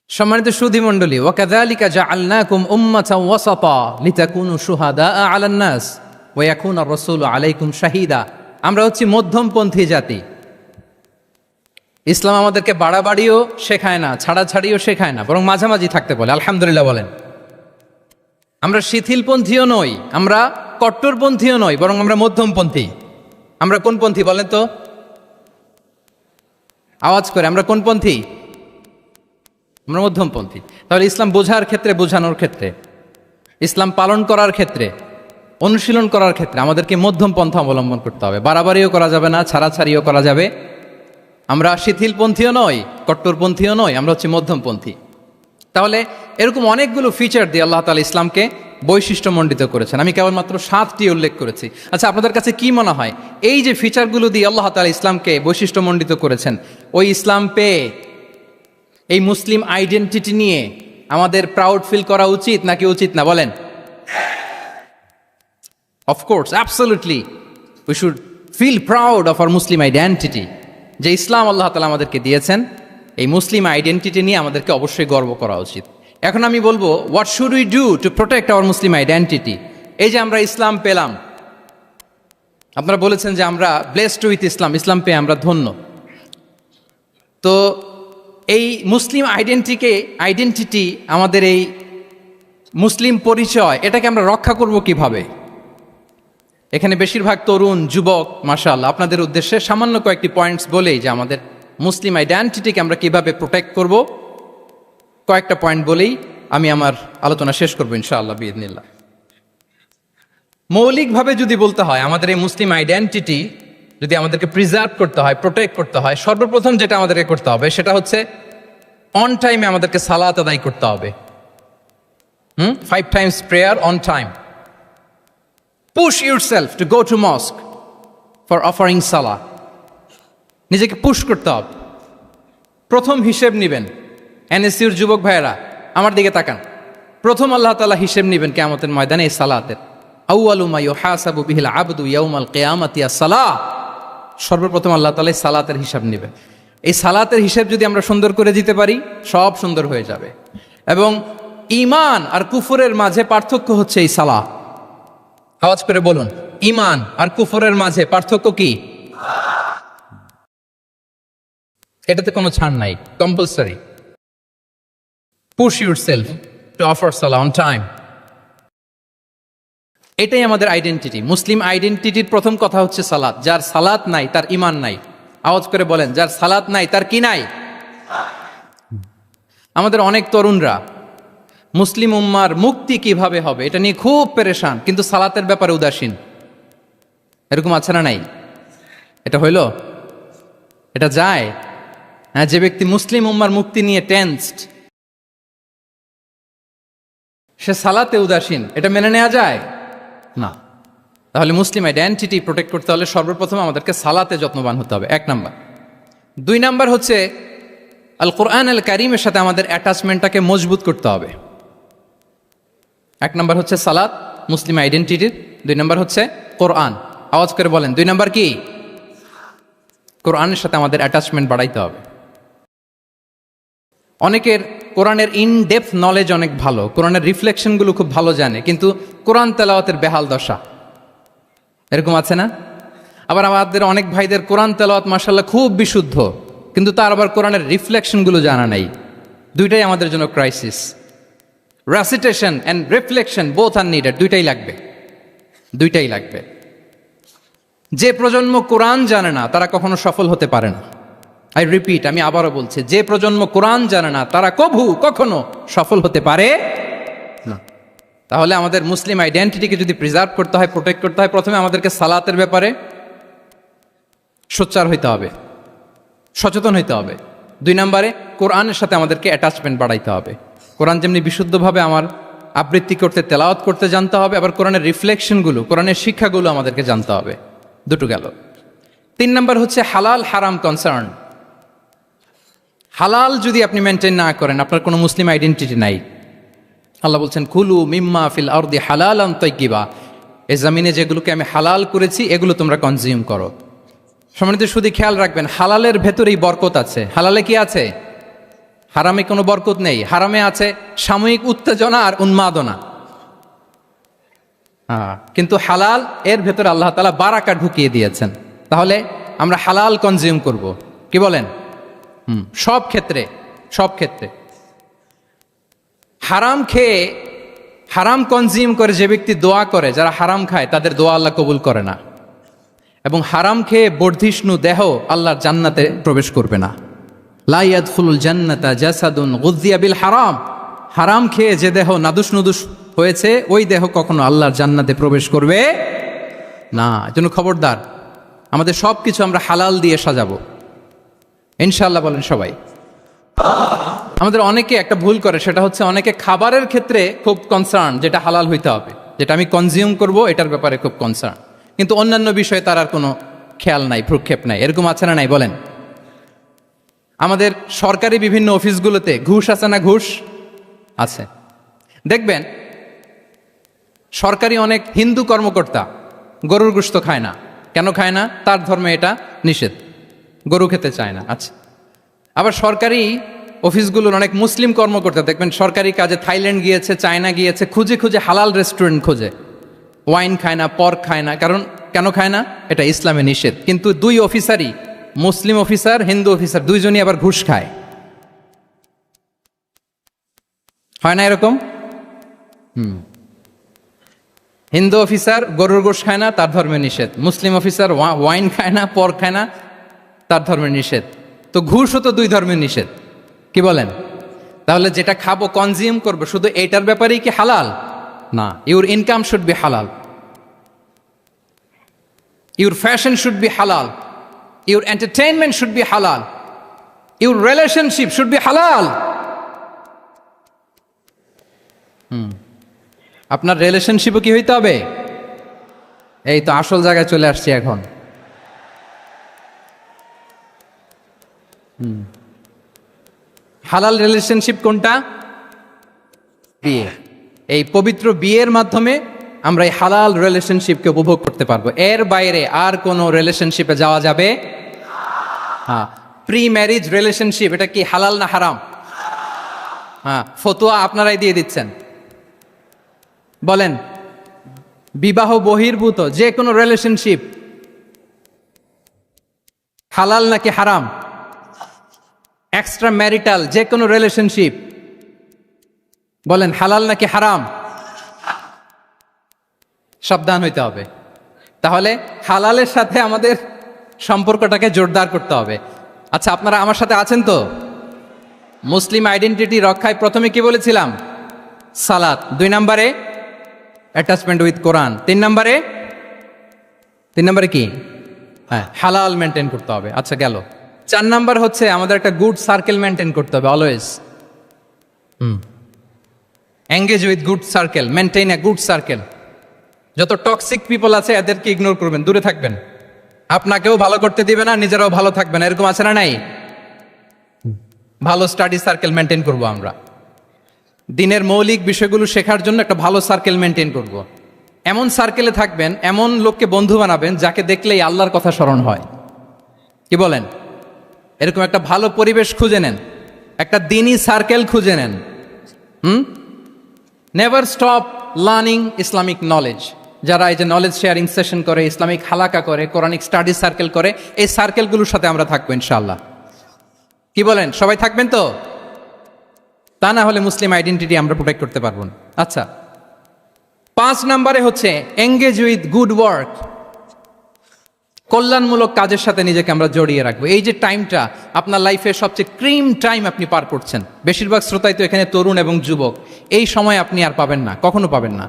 সম্মানিত সুধী মণ্ডলী, ওয়াকাযালিকা জাআলনাকুম উম্মাতান ওয়াসাতা লিতাকুনু শুহাদাআ আলান নাস ওয়া ইয়াকুনা আর-রাসূলু আলাইকুম শাহীদা। আমরা হচ্ছি মধ্যমপন্থী জাতি। ইসলাম আমাদেরকে বাড়াবাড়িও শেখায় না, ছাড়াছাড়িও শেখায় না, বরং মাঝামাঝি থাকতে বলে। আলহামদুলিল্লাহ বলেন। আমরা শিথিলপন্থীও নই, আমরা কট্টরপন্থীও নই, বরং আমরা মধ্যমপন্থী। আমরা কোন পন্থী বলেন তো? আওয়াজ করে, আমরা কোন পন্থী? আমরা মধ্যমপন্থী। তাহলে ইসলাম বোঝার ক্ষেত্রে, বোঝানোর ক্ষেত্রে, ইসলাম পালন করার ক্ষেত্রে, অনুশীলন করার ক্ষেত্রে আমাদেরকে মধ্যম পন্থা অবলম্বন করতে হবে। বাড়াবাড়িও করা যাবে না, ছাড়াছাড়িও করা যাবে। আমরা শিথিলপন্থীও নই, কট্টরপন্থীও নই, আমরা হচ্ছে মধ্যমপন্থী। তাহলে এরকম অনেকগুলো ফিচার দিয়ে আল্লাহ তাআলা ইসলামকে বৈশিষ্ট্যমণ্ডিত করেছেন। আমি কেবলমাত্র 7টি উল্লেখ করেছি। আচ্ছা, আপনাদের কাছে কি মনে হয় এই যে ফিচারগুলো দিয়ে আল্লাহ তাআলা ইসলামকে বৈশিষ্ট্যমণ্ডিত করেছেন, ওই ইসলাম পেয়ে এই মুসলিম আইডেন্টিটি নিয়ে আমাদের প্রাউড ফিল করা উচিত নাকি উচিত না? বলেন। Of course, absolutely we should feel proud of our Muslim identity. যে ইসলাম আল্লাহ তাআলা আমাদেরকে দিয়েছেন, এই মুসলিম আইডেন্টিটি নিয়ে আমাদেরকে অবশ্যই গর্ব করা উচিত। এখন আমি বলবো, what should we do to protect our Muslim identity? এই যে আমরা ইসলাম পেলাম, আপনারা বলেছেন যে আমরা ব্লেসড উইথ ইসলাম, ইসলাম পেয়ে আমরা ধন্য। তো এই মুসলিম আইডেন্টিটি, আমাদের এই মুসলিম পরিচয়, এটাকে আমরা রক্ষা করব কিভাবে? এখানে বেশিরভাগ তরুণ যুবক, মাশাআল্লাহ, আপনাদের উদ্দেশ্যে সামান্য কয়েকটি পয়েন্টস বলেই যে আমাদের মুসলিম আইডেন্টিটিকে আমরা কিভাবে প্রোটেক্ট করব, কয়েকটা পয়েন্ট বলেই আমি আমার আলোচনা শেষ করবো ইনশাআল্লাহ বিইذনিল্লাহ। মৌলিকভাবে যদি বলতে হয়, আমাদের এই মুসলিম আইডেন্টিটি যদি আমাদেরকে প্রিজার্ভ করতে হয়, প্রোটেক্ট করতে হয়, সর্বপ্রথম যেটা আমাদেরকে করতে হবে সেটা হচ্ছে অন টাইমে আমাদেরকে সালাত আদায় করতে হবে। 5 times prayer on time. Push yourself to go to mosque for offering salah. নিজেকে পুশ করতে হবে। প্রথম হিসেব নিবেন। এনএসইউর যুবক ভাইয়েরা আমার দিকে তাকান। প্রথম আল্লাহ তাআলা হিসেব নিবেন কিয়ামতের ময়দানে এই সালাতের। আউয়ালু মা ইউহাসাবু বিহিল আবদু ইয়াউমাল কিয়ামাতি আস-সালাহ। সর্বপ্রথম আল্লাহ তাআলা এই সালাতের হিসাব নেবে। এই সালাতের হিসাব যদি আমরা সুন্দর করে দিতে পারি, সব সুন্দর হয়ে যাবে। এবং ঈমান আর কুফরের মাঝে পার্থক্য হচ্ছে এই সালাহ। আওয়াজ করে বলুন, ঈমান আর কুফরের মাঝে পার্থক্য কি? এটাতে কোনো ছাড় নাই, compulsory. Push yourself to offer Salah on time. এটাই আমাদের আইডেন্টিটি। মুসলিম আইডেন্টিটির প্রথম কথা হচ্ছে সালাত। যার সালাত নাই তার ঈমান নাই। আওয়াজ করে বলেন, যার সালাত নাই তার কি নাই? আমাদের অনেক তরুণরা মুসলিম উম্মার মুক্তি কিভাবে হবে এটা নিয়ে খুব পেরেশান, কিন্তু সালাতের ব্যাপারে উদাসীন। এরকম আছে না নাই? এটা হইল? এটা যায়? হ্যাঁ, যে ব্যক্তি মুসলিম উম্মার মুক্তি নিয়ে টেন্সড, সে সালাতে উদাসীন, এটা মেনে নেওয়া যায় না। তাহলে মুসলিম আইডেন্টিটি প্রোটেক্ট করতে হলে সর্বপ্রথম আমাদেরকে সালাতে যত্নবান হতে হবে, 1 নাম্বার। 2 নাম্বার হচ্ছে আল কোরআন আল কারীমের সাথে আমাদের অ্যাটাচমেন্টটাকে মজবুত করতে হবে। 1 নাম্বার হচ্ছে সালাত, মুসলিম আইডেন্টিটির। 2 নাম্বার হচ্ছে কোরআন। আওয়াজ করে বলেন, 2 নাম্বার কি? কোরআনের সাথে আমাদের অ্যাটাচমেন্ট বাড়াইতে হবে। অনেকের কোরআনের ইন ডেপথ নলেজ অনেক ভালো, কোরআনের রিফ্লেকশনগুলো খুব ভালো জানে, কিন্তু কোরআন তেলাওয়াতের বেহাল দশা। এরকম আছে না? আবার আমাদের অনেক ভাইদের কোরআন তেলাওয়াত মাশাআল্লাহ খুব বিশুদ্ধ, কিন্তু তার আবার কোরআনের রিফ্লেকশনগুলো জানা নাই। দুইটাই আমাদের জন্য crisis. Recitation and reflection both are needed, দুইটাই লাগবে, দুইটাই লাগবে। যে প্রজন্ম কোরআন জানে না তারা কখনো সফল হতে পারে না। আই রিপিট, আমি আবারও বলছি, যে প্রজন্ম কোরআন জানে না তারা কখনো সফল হতে পারে না। তাহলে আমাদের মুসলিম আইডেন্টিটিকে যদি প্রিজার্ভ করতে হয়, প্রোটেক্ট করতে হয়, প্রথমে আমাদেরকে সালাতের ব্যাপারে সোচ্চার হইতে হবে, সচেতন হইতে হবে। 2 নম্বরে কোরআনের সাথে আমাদেরকে অ্যাটাচমেন্ট বাড়াইতে হবে। কোরআন যেমনি বিশুদ্ধভাবে আমার আবৃত্তি করতে, তেলাওয়াত করতে জানতে হবে, আবার কোরআনের রিফ্লেকশনগুলো, কোরআনের শিক্ষাগুলো আমাদেরকে জানতে হবে। দুটো গেল। 3 নম্বর হচ্ছে হালাল হারাম কনসার্ন। হালাল যদি আপনি মেনটেন না করেন, আপনার কোনো মুসলিম আইডেন্টিটি নাই। আল্লাহ বলছেন কুলু মিম্মা ফিল আরদি হালালান তাইয়্যিবা, এই জমিনে যেগুলোকে আমি হালাল করেছি এগুলো তোমরা কনজিউম করো। সম্মানিত শুধু খেয়াল রাখবেন, হালালের ভেতরেই বরকত আছে। হালালে কি আছে? হারামে কোনো বরকত নেই। হারামে আছে সাময়িক উত্তেজনা আর উন্মাদনা। কিন্তু হালাল, এর ভেতরে আল্লাহ তাআলা বারাকা ঢুকিয়ে দিয়েছেন। তাহলে আমরা হালাল কনজিউম করব, কি বলেন? সব ক্ষেত্রে, সব ক্ষেত্রে। হারাম খেয়ে, হারাম কনজিউম করে যে ব্যক্তি দোয়া করে, যারা হারাম খায় তাদের দোয়া আল্লাহ কবুল করে না। এবং হারাম খেয়ে বর্ধিষ্ণু দেহ আল্লাহর জান্নাতে প্রবেশ করবে না। লা ইয়াদখুলুল জান্নাতা জাসাদুন গুযিয়া বিল হারাম, হারাম খেয়ে যে দেহ নাদুস নুদুস হয়েছে ওই দেহ কখনো আল্লাহর জান্নাতে প্রবেশ করবে না। এজন্য খবরদার, আমাদের সব কিছু আমরা হালাল দিয়ে সাজাবো ইনশাআল্লাহ। বলেন সবাই। আমাদের অনেকে একটা ভুল করে, সেটা হচ্ছে অনেকে খাবারের ক্ষেত্রে খুব কনসার্ন, যেটা হালাল হইতে হবে, যেটা আমি কনজিউম করব এটার ব্যাপারে খুব কনসার্ন, কিন্তু অন্যান্য বিষয়ে তার আর কোনো খেয়াল নাই, ভ্রুক্ষেপ নাই। এরকম আছে না নাই বলেন? আমাদের সরকারি বিভিন্ন অফিসগুলোতে ঘুষ আছে না? ঘুষ আছে। দেখবেন সরকারি অনেক হিন্দু কর্মকর্তা গরুর গোশত খায় না। কেন খায় না? তার ধর্মে এটা নিষেধ, গরু খেতে চায় না। আচ্ছা, আবার সরকারি অফিসগুলোর অনেক মুসলিম কর্মকর্তা দেখবেন সরকারি কাজে থাইল্যান্ড গিয়েছে, চায়না গিয়েছে, খুঁজে খুঁজে হালাল রেস্টুরেন্ট খোঁজে, ওয়াইন খায় না, পর্ক খায় না। কারণ কেন খায় না? এটা ইসলামে নিষেধ। কিন্তু 2 অফিসারই, মুসলিম অফিসার, হিন্দু অফিসার, দুইজনই আবার ঘুষ খায়। হয় না এরকম? হিন্দু অফিসার গরুর গোশ খায় না, তার ধর্মে নিষেধ। মুসলিম অফিসার ওয়াইন খায় না, পর্ক খায় না, তার ধর্মের নিষেধ। তো ঘুষও তো 2 ধর্মের নিষেধ, কি বলেন? তাহলে যেটা খাবো, কনজিউম করবো, শুধু এইটার ব্যাপারেই কি হালাল? না। ইউর ইনকাম শুড বি হালাল, ইউর ফ্যাশন শুড বি হালাল, ইউর এন্টারটেইনমেন্ট শুড বি হালাল, ইউর রিলেশনশিপ শুড বি হালাল। আপনার রিলেশনশিপও কি হইতে হবে? এই তো আসল জায়গায় চলে আসছি এখন। হালাল রিলেশনশিপ কোনটা? বিয়ে। এই পবিত্র বিয়ের মাধ্যমে আমরা এই হালাল রিলেশনশিপকে উপভোগ করতে পারবো। এর বাইরে আর কোনো রিলেশনশিপে যাওয়া যাবে? হ্যাঁ। প্রি ম্যারিজ রিলেশনশিপ, এটা কি হালাল না হারাম? হ্যাঁ, ফতোয়া আপনারাই দিয়ে দিচ্ছেন। বলেন, বিবাহ বহির্ভূত যে কোনো রিলেশনশিপ হালাল নাকি হারাম? এক্সট্রা ম্যারিটাল যে কোনো রিলেশনশিপ বলেন হালাল নাকি হারাম? সাবধান হইতে হবে। তাহলে হালালের সাথে আমাদের সম্পর্কটাকে জোরদার করতে হবে। আচ্ছা, আপনারা আমার সাথে আছেন তো? মুসলিম আইডেন্টিটি রক্ষায় প্রথমে কি বলেছিলাম? সালাত। 2 নম্বরে অ্যাটাচমেন্ট উইথ কোরআন। 3 নম্বরে কি? হ্যাঁ, হালাল মেনটেন করতে হবে। আচ্ছা গেল। 4 নম্বর হচ্ছে আমাদের একটা গুড সার্কেল মেনটেন করতে হবে always. Engage with good circle, maintain a good circle. যত টক্সিক পিপল আছে এদেরকে ইগনোর করবেন, দূরে থাকবেন। আপনাকেও ভালো করতে দিবে না, নিজেরাও ভালো থাকবেন। এরকম আছে না নাই? ভালো স্টাডি সার্কেল মেনটেন করব আমরা। দিনের মৌলিক বিষয়গুলো শেখার জন্য একটা ভালো সার্কেল মেনটেন করব। এমন সার্কেলে থাকবেন, এমন লোককে বন্ধু বানাবেন যাকে দেখলেই আল্লাহর কথা স্মরণ হয়, কি বলেন? এরকম একটা ভালো পরিবেশ খুঁজে নেন, একটা দিনী সার্কেল খুঁজে নেন। Never stop learning Islamic knowledge. যারা এই যে নলেজ শেয়ারিং সেশন করে, ইসলামিক হালাকা করে, কোরআনিক স্টাডি সার্কেল করে, এই সার্কেলগুলোর সাথে আমরা থাকবো ইনশাআল্লাহ। কি বলেন, সবাই থাকবেন তো? তা না হলে মুসলিম আইডেন্টিটি আমরা প্রোটেক্ট করতে পারবো না। আচ্ছা, 5 নম্বরে হচ্ছে এঙ্গেজ উইথ গুড ওয়ার্ক, কল্যাণমূলক কাজের সাথে নিজেকে আমরা জড়িয়ে রাখবো। এই যে টাইমটা আপনার লাইফের সবচেয়ে ক্রিম টাইম আপনি পার করছেন, বেশিরভাগ শ্রোতাই তো এখানে তরুণ এবং যুবক, এই সময় আপনি আর পাবেন না, কখনো পাবেন না।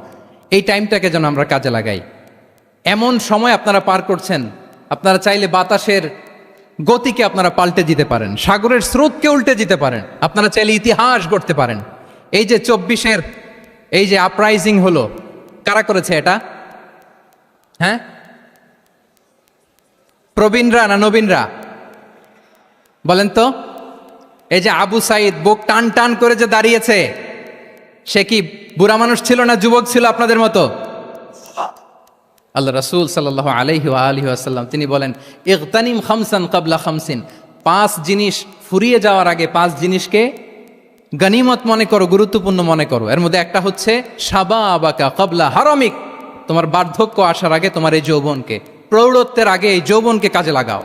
এই টাইমটাকে যেন আমরা কাজে লাগাই। এমন সময় আপনারা পার করছেন, আপনারা চাইলে বাতাসের গতিকে আপনারা পাল্টে দিতে পারেন, সাগরের স্রোতকে উল্টে দিতে পারেন, আপনারা চাইলে ইতিহাস গড়তে পারেন। এই যে 24-এর এই যে আপরাইজিং হলো, কারা করেছে এটা? হ্যাঁ, প্রবীণরা না নবীনরা? বলেন তো। এই যে আবু সাইদ বুক টান টান করে যে দাঁড়িয়েছে, সে কি বুড়া মানুষ ছিল না যুবক ছিল আপনাদের মতো? আল্লাহ রাসূল সাল্লাল্লাহু আলাইহি ওয়া আলিহি ওয়াসাল্লাম তিনি বলেন, ইগতানিম খামসান ক্বাবলা খামসিন, 5 জিনিস ফুরিয়ে যাওয়ার আগে 5 জিনিসকে গনিমত মনে করো, গুরুত্বপূর্ণ মনে করো। এর মধ্যে একটা হচ্ছে শাবাবাকা ক্বাবলা হারামিক, তোমার বার্ধক্য আসার আগে তোমার এই যৌবনকে, প্রৌঢ়ত্বের আগে এই যৌবনকে কাজে লাগাও।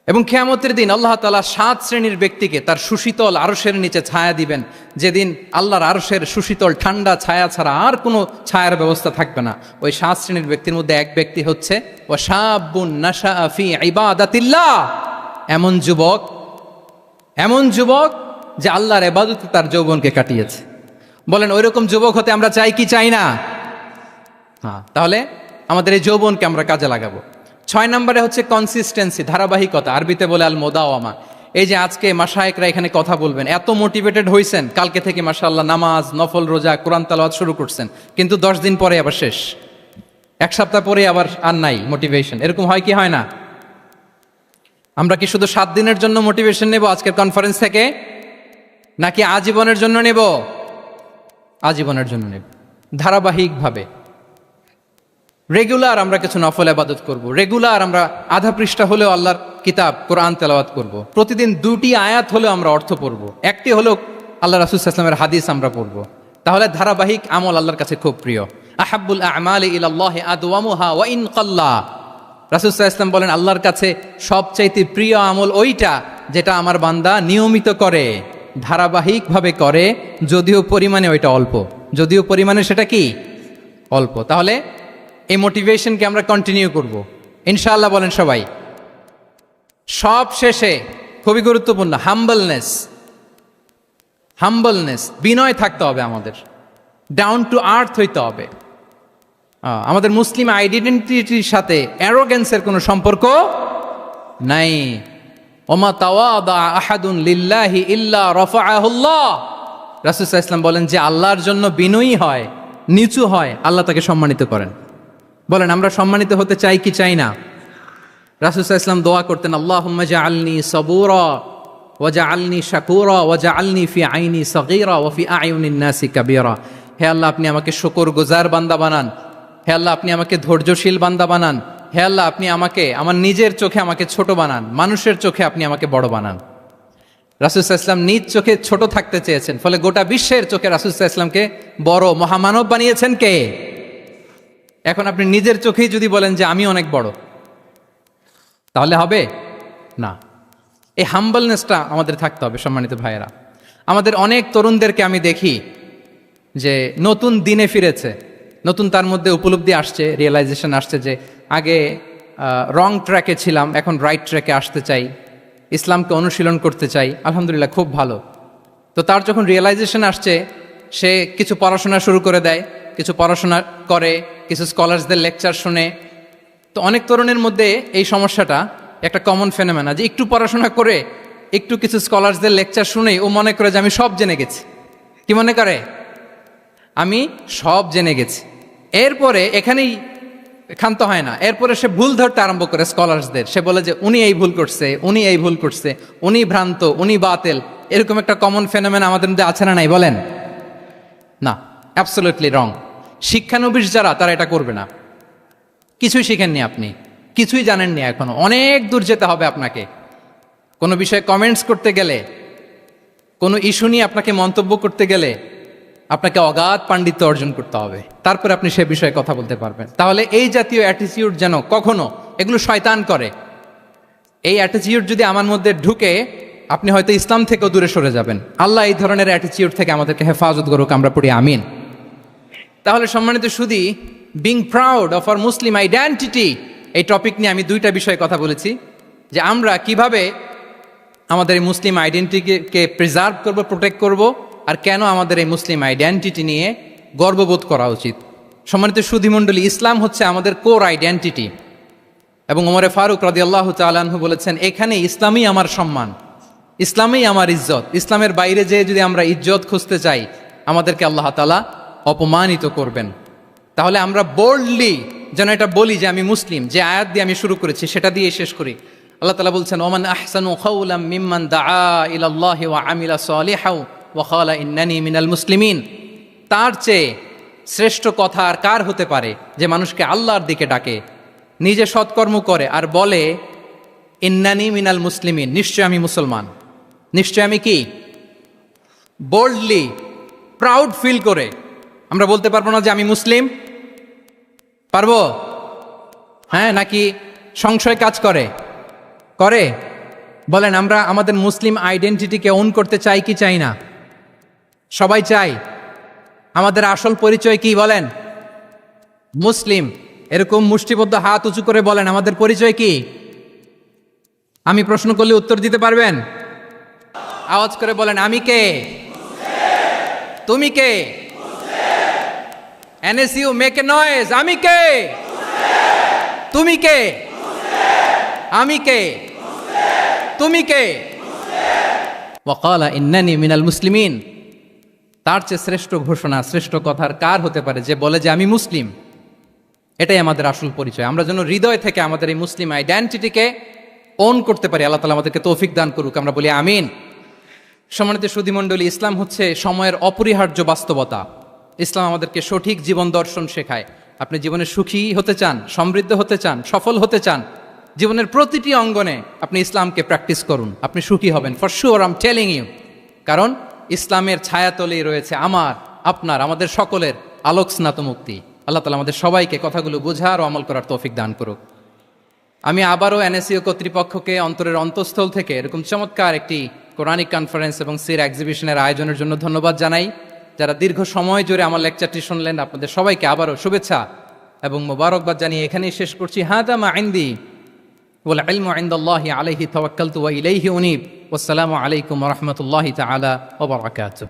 এবং কিয়ামতের দিন আল্লাহ তাআলা 7 শ্রেণীর ব্যক্তিকে তার সুশীতল আরশের নিচে ছায়া দিবেন, যেদিন আল্লাহর আরশের সুশীতল ঠান্ডা ছায়া ছাড়া আর কোনো ছায়ার ব্যবস্থা থাকবে না। ওই 7 শ্রেণীর ব্যক্তির মধ্যে এক ব্যক্তি হচ্ছে ওয়া শাবুন নাশাআ ফি ইবাদাতিল্লাহ, এমন যুবক যে আল্লাহর ইবাদতে তার যৌবনকে কাটিয়েছে। বলেন ওইরকম যুবক হতে আমরা চাই কি চাই না? হ্যাঁ, তাহলে আমাদের এই যৌবনকে আমরা কাজে লাগাবো। 6 নম্বরে হচ্ছে কনসিস্টেন্সি, ধারাবাহিকতা, আরবিতে বলে আল মোদাওয়ামা। এই যে আজকে মাশায়েখরা এখানে কথা বলবেন, এত মোটিভেটেড হয়েছেন, কালকে থেকে মাশাআল্লাহ নামাজ, নফল রোজা, কোরআন তেলাওয়াত শুরু করছেন, কিন্তু 10 দিন পরে আবার শেষ, 1 সপ্তাহ পরে আবার আর নাই মোটিভেশন। এরকম হয় কি হয় না? আমরা কি শুধু 7 দিনের জন্য মোটিভেশন নেব আজকের কনফারেন্স থেকে, নাকি আজীবনের জন্য নেব? আজীবনের জন্য নেব। ধারাবাহিকভাবে রেগুলার আমরা কিছু নফল ইবাদত করব, রেগুলার আমরা আধা পৃষ্ঠা হলেও আল্লাহর কিতাব কোরআন তেলাওয়াত করব, প্রতিদিন 2টি আয়াত হলেও আমরা অর্থ পড়ব, একটি হলেও আল্লাহ রাসূল সাল্লাল্লাহু আলাইহি ওয়াসাল্লামের হাদিস আমরা পড়ব। তাহলে ধারাবাহিক আমল আল্লাহর কাছে খুব প্রিয়। আহাব্বুল আ'মালি ইলাল্লাহি আদওয়ামুহা ওয়া ইন কাল্লা, রাসূল সাল্লাল্লাহু আলাইহি ওয়াসাল্লাম বলেন আল্লাহর কাছে সবচাইতে প্রিয় আমল ওইটা যেটা আমার বান্দা নিয়মিত করে, ধারাবাহিকভাবে করে, যদিও পরিমাণে ওইটা অল্প, যদিও পরিমাণে সেটা কি অল্প। তাহলে এই মোটিভেশনকে আমরা কন্টিনিউ করব ইনশাআল্লাহ। বলেন সবাই। সব শেষে খুবই গুরুত্বপূর্ণ হাম্বলনেস, বিনয় থাকতে হবে আমাদের, ডাউন টু আর্থ হইতে হবে। আমাদের মুসলিম আইডেন্টিটির সাথে অ্যারোগেন্সের কোনো সম্পর্ক নাই। ওমা তাওয়াদা আহাদুন লিল্লাহি ইল্লা রাফাআহুল্লাহ, রাসূল সাল্লাল্লাহু আলাইহি ওয়াসাল্লাম বলেন যে আল্লাহর জন্য বিনয়ী হয়, নিচু হয়, আল্লাহ তাকে সম্মানিত করেন। বলেন আমরা সম্মানিত হতে চাই কি চাই না? রাসূল সাল্লাল্লাহু আলাইহি ওয়াসাল্লাম দোয়া করতেন, আল্লাহুম্মা জাআলনি সাবুরা ওয়া জাআলনি শাকুরা ওয়া জাআলনি ফি আইনি সাগীরা ওয়া ফি আয়ুনিন নাসি কাবীরা। হে আল্লাহ আপনি আমাকে শুকরগুজার বান্দা বানান, হে আল্লাহ আপনি আমাকে ধৈর্যশীল বান্দা বানান, হে আল্লাহ আপনি আমাকে আমার নিজের চোখে আমাকে ছোট বানান, মানুষের চোখে আপনি আমাকে বড় বানান। রাসূল সাল্লাল্লাহু আলাইহি ওয়াসাল্লাম নিজ চোখে ছোট থাকতে চেয়েছেন, ফলে গোটা বিশ্বের চোখে রাসূল সাল্লাল্লাহু আলাইহি ওয়াসাল্লামকে বড় মহামানব বানিয়েছেন কে? এখন আপনি নিজের চোখেই যদি বলেন যে আমি অনেক বড়, তাহলে হবে না। এই হাম্বলনেসটা আমাদের থাকতে হবে। সম্মানিত ভাইয়েরা, আমাদের অনেক তরুণদেরকে আমি দেখি যে নতুন দিনে ফিরেছে, নতুন তার মধ্যে উপলব্ধি আসছে, রিয়েলাইজেশন আসছে যে আগে রং ট্র্যাকে ছিলাম, এখন রাইট ট্র্যাকে আসতে চাই, ইসলামকে অনুশীলন করতে চাই। আলহামদুলিল্লাহ, খুব ভালো। তো তার যখন রিয়েলাইজেশন আসছে, সে কিছু পড়াশোনা শুরু করে দেয়, কিছু পড়াশোনা করে, কিছু স্কলার্সদের লেকচার শুনে। তো অনেক তরুণের মধ্যে এই সমস্যাটা একটা কমন ফেনোমেনা, যে একটু পড়াশোনা করে, একটু কিছু স্কলার্সদের লেকচার শুনেই ও মনে করে যে আমি সব জেনে গেছি। কি মনে করে? আমি সব জেনে গেছি। এরপরে এখানেই ক্ষান্ত হয় না, এরপরে সে ভুল ধরতে আরম্ভ করে স্কলার্সদের। সে বলে যে উনি এই ভুল করছে, উনি এই ভুল করছে, উনি ভ্রান্ত, উনি বাতেল। এরকম একটা কমন ফেনোমেনা আমাদের মধ্যে আছে না নাই? বলেন না, অ্যাবসলিউটলি রং। শিক্ষানবিশ যারা, তারা এটা করবে না। কিছুই শিখেননি আপনি, কিছুই জানেননি, এখনো অনেক দূর যেতে হবে আপনাকে। কোনো বিষয়ে কমেন্টস করতে গেলে, কোনো ইস্যু নিয়ে আপনাকে মন্তব্য করতে গেলে আপনাকে অগাধ পাণ্ডিত্য অর্জন করতে হবে, তারপরে আপনি সে বিষয়ে কথা বলতে পারবেন। তাহলে এই জাতীয় অ্যাটিটিউড যেন কখনো, এগুলো শয়তান করে, এই অ্যাটিটিউড যদি আমার মধ্যে ঢুকে আপনি হয়তো ইসলাম থেকেও দূরে সরে যাবেন। আল্লাহ এই ধরনের অ্যাটিটিউড থেকে আমাদেরকে হেফাজত করুক, আমরা পড়ি আমিন। তাহলে সম্মানিত সুধী, being proud of our Muslim identity, এই টপিক নিয়ে আমি দুইটা বিষয়ে কথা বলেছি, যে আমরা কিভাবে আমাদের এই মুসলিম আইডেন্টিটিকে প্রিজার্ভ করব, প্রোটেক্ট করব, আর কেন আমাদের এই মুসলিম আইডেন্টিটি নিয়ে গর্ববোধ করা উচিত। সম্মানিত সুধী মণ্ডলী, ইসলাম হচ্ছে আমাদের কোর আইডেন্টিটি, এবং ওমরে ফারুক রাদিয়াল্লাহু তাআলা আনহু বলেছেন, এখানে ইসলামই আমার সম্মান, ইসলামই আমার ইজ্জত। ইসলামের বাইরে যেয়ে যদি আমরা ইজ্জত খুঁজতে চাই, আমাদেরকে আল্লাহ তাআলা অপমানিত করবেন। তাহলে আমরা বোল্ডলি যেন এটা বলি যে আমি মুসলিম। যে আয়াত দিয়ে আমি শুরু করেছি সেটা দিয়ে শেষ করি। আল্লাহ তাআলা বলছেন, ওমান আহসানু কাওলাম মিম্মান দাআ ইলাল্লাহি ওয়া আমিলা সালিহাও ওয়া ক্বালা ইন্নানি মিনাল মুসলিমিন। তার চেয়ে শ্রেষ্ঠ কথা আর কার হতে পারে যে মানুষকে আল্লাহর দিকে ডাকে, নিজে সৎকর্ম করে আর বলে ইন্নানি মিনাল মুসলিমিন, নিশ্চয় আমি মুসলমান। নিশ্চয় আমি কি? বোল্ডলি, প্রাউড ফিল করে আমরা বলতে পারবো না যে আমি মুসলিম? পারবো? হ্যাঁ, নাকি সংশয় কাজ করে? করে? বলেন, আমরা আমাদের মুসলিম আইডেন্টিটিকে ওন করতে চাই কি চাই না? সবাই চাই। আমাদের আসল পরিচয় কি বলেন? মুসলিম। এরকম মুষ্টিবদ্ধ হাত উঁচু করে বলেন, আমাদের পরিচয় কি? আমি প্রশ্ন করলে উত্তর দিতে পারবেন? আওয়াজ করে বলেন, আমি কে? তুমি কে? এনএসইউ মেক এ নয়েজ, আমি কে? তুমি কে? আমি কে? তুমি কে? ওয়াকালা ইন্নানি মিনাল মুসলিমিন। তার চেয়ে শ্রেষ্ঠ ঘোষণা, শ্রেষ্ঠ কথার কার হতে পারে যে বলে যে আমি মুসলিম? এটাই আমাদের আসল পরিচয়। আমরা যেন হৃদয় থেকে আমাদের এই মুসলিম আইডেন্টিটিকে ওন করতে পারি। আল্লাহ তাআলা আমাদেরকে তৌফিক দান করুক, আমরা বলি আমিন। সম্মানিত সুধী মণ্ডলী, ইসলাম হচ্ছে সময়ের অপরিহার্য বাস্তবতা। ইসলাম আমাদেরকে সঠিক জীবন দর্শন শেখায়। আপনি জীবনে সুখী হতে চান, সমৃদ্ধ হতে চান, সফল হতে চান, জীবনের প্রতিটি অঙ্গনে আপনি ইসলামকে প্র্যাকটিস করুন, আপনি সুখী হবেন, for sure, I am telling you. কারণ ইসলামের ছায়াতলেই রয়েছে আমার, আপনার, আমাদের সকলের আলোক স্নাত মুক্তি। আল্লাহ তাআলা আমাদের সবাইকে কথাগুলো বোঝার ও আমল করার তৌফিক দান করুক। আমি আবারও এনএসইউ কর্তৃপক্ষকে অন্তরের অন্তঃস্থল থেকে এরকম চমৎকার একটি কোরআনিক কনফারেন্স এবং সির এক্সিবিশনের আয়োজনের জন্য ধন্যবাদ জানাই। যারা দীর্ঘ সময় জুড়ে আমার লেকচারটি শুনলেন, আপনাদের সবাইকে আবারও শুভেচ্ছা এবং মোবারকবাদ জানিয়ে এখানেই শেষ করছি। হাদা মা ইনদি ওয়াল ইলমু ইনদাল্লাহি আলাইহি তাওয়াক্কালতু ওয়া ইলাইহি উনীব। ওয়াসসালামু আলাইকুম ওয়া রাহমাতুল্লাহি তাআলা ওয়া বারাকাতুহু।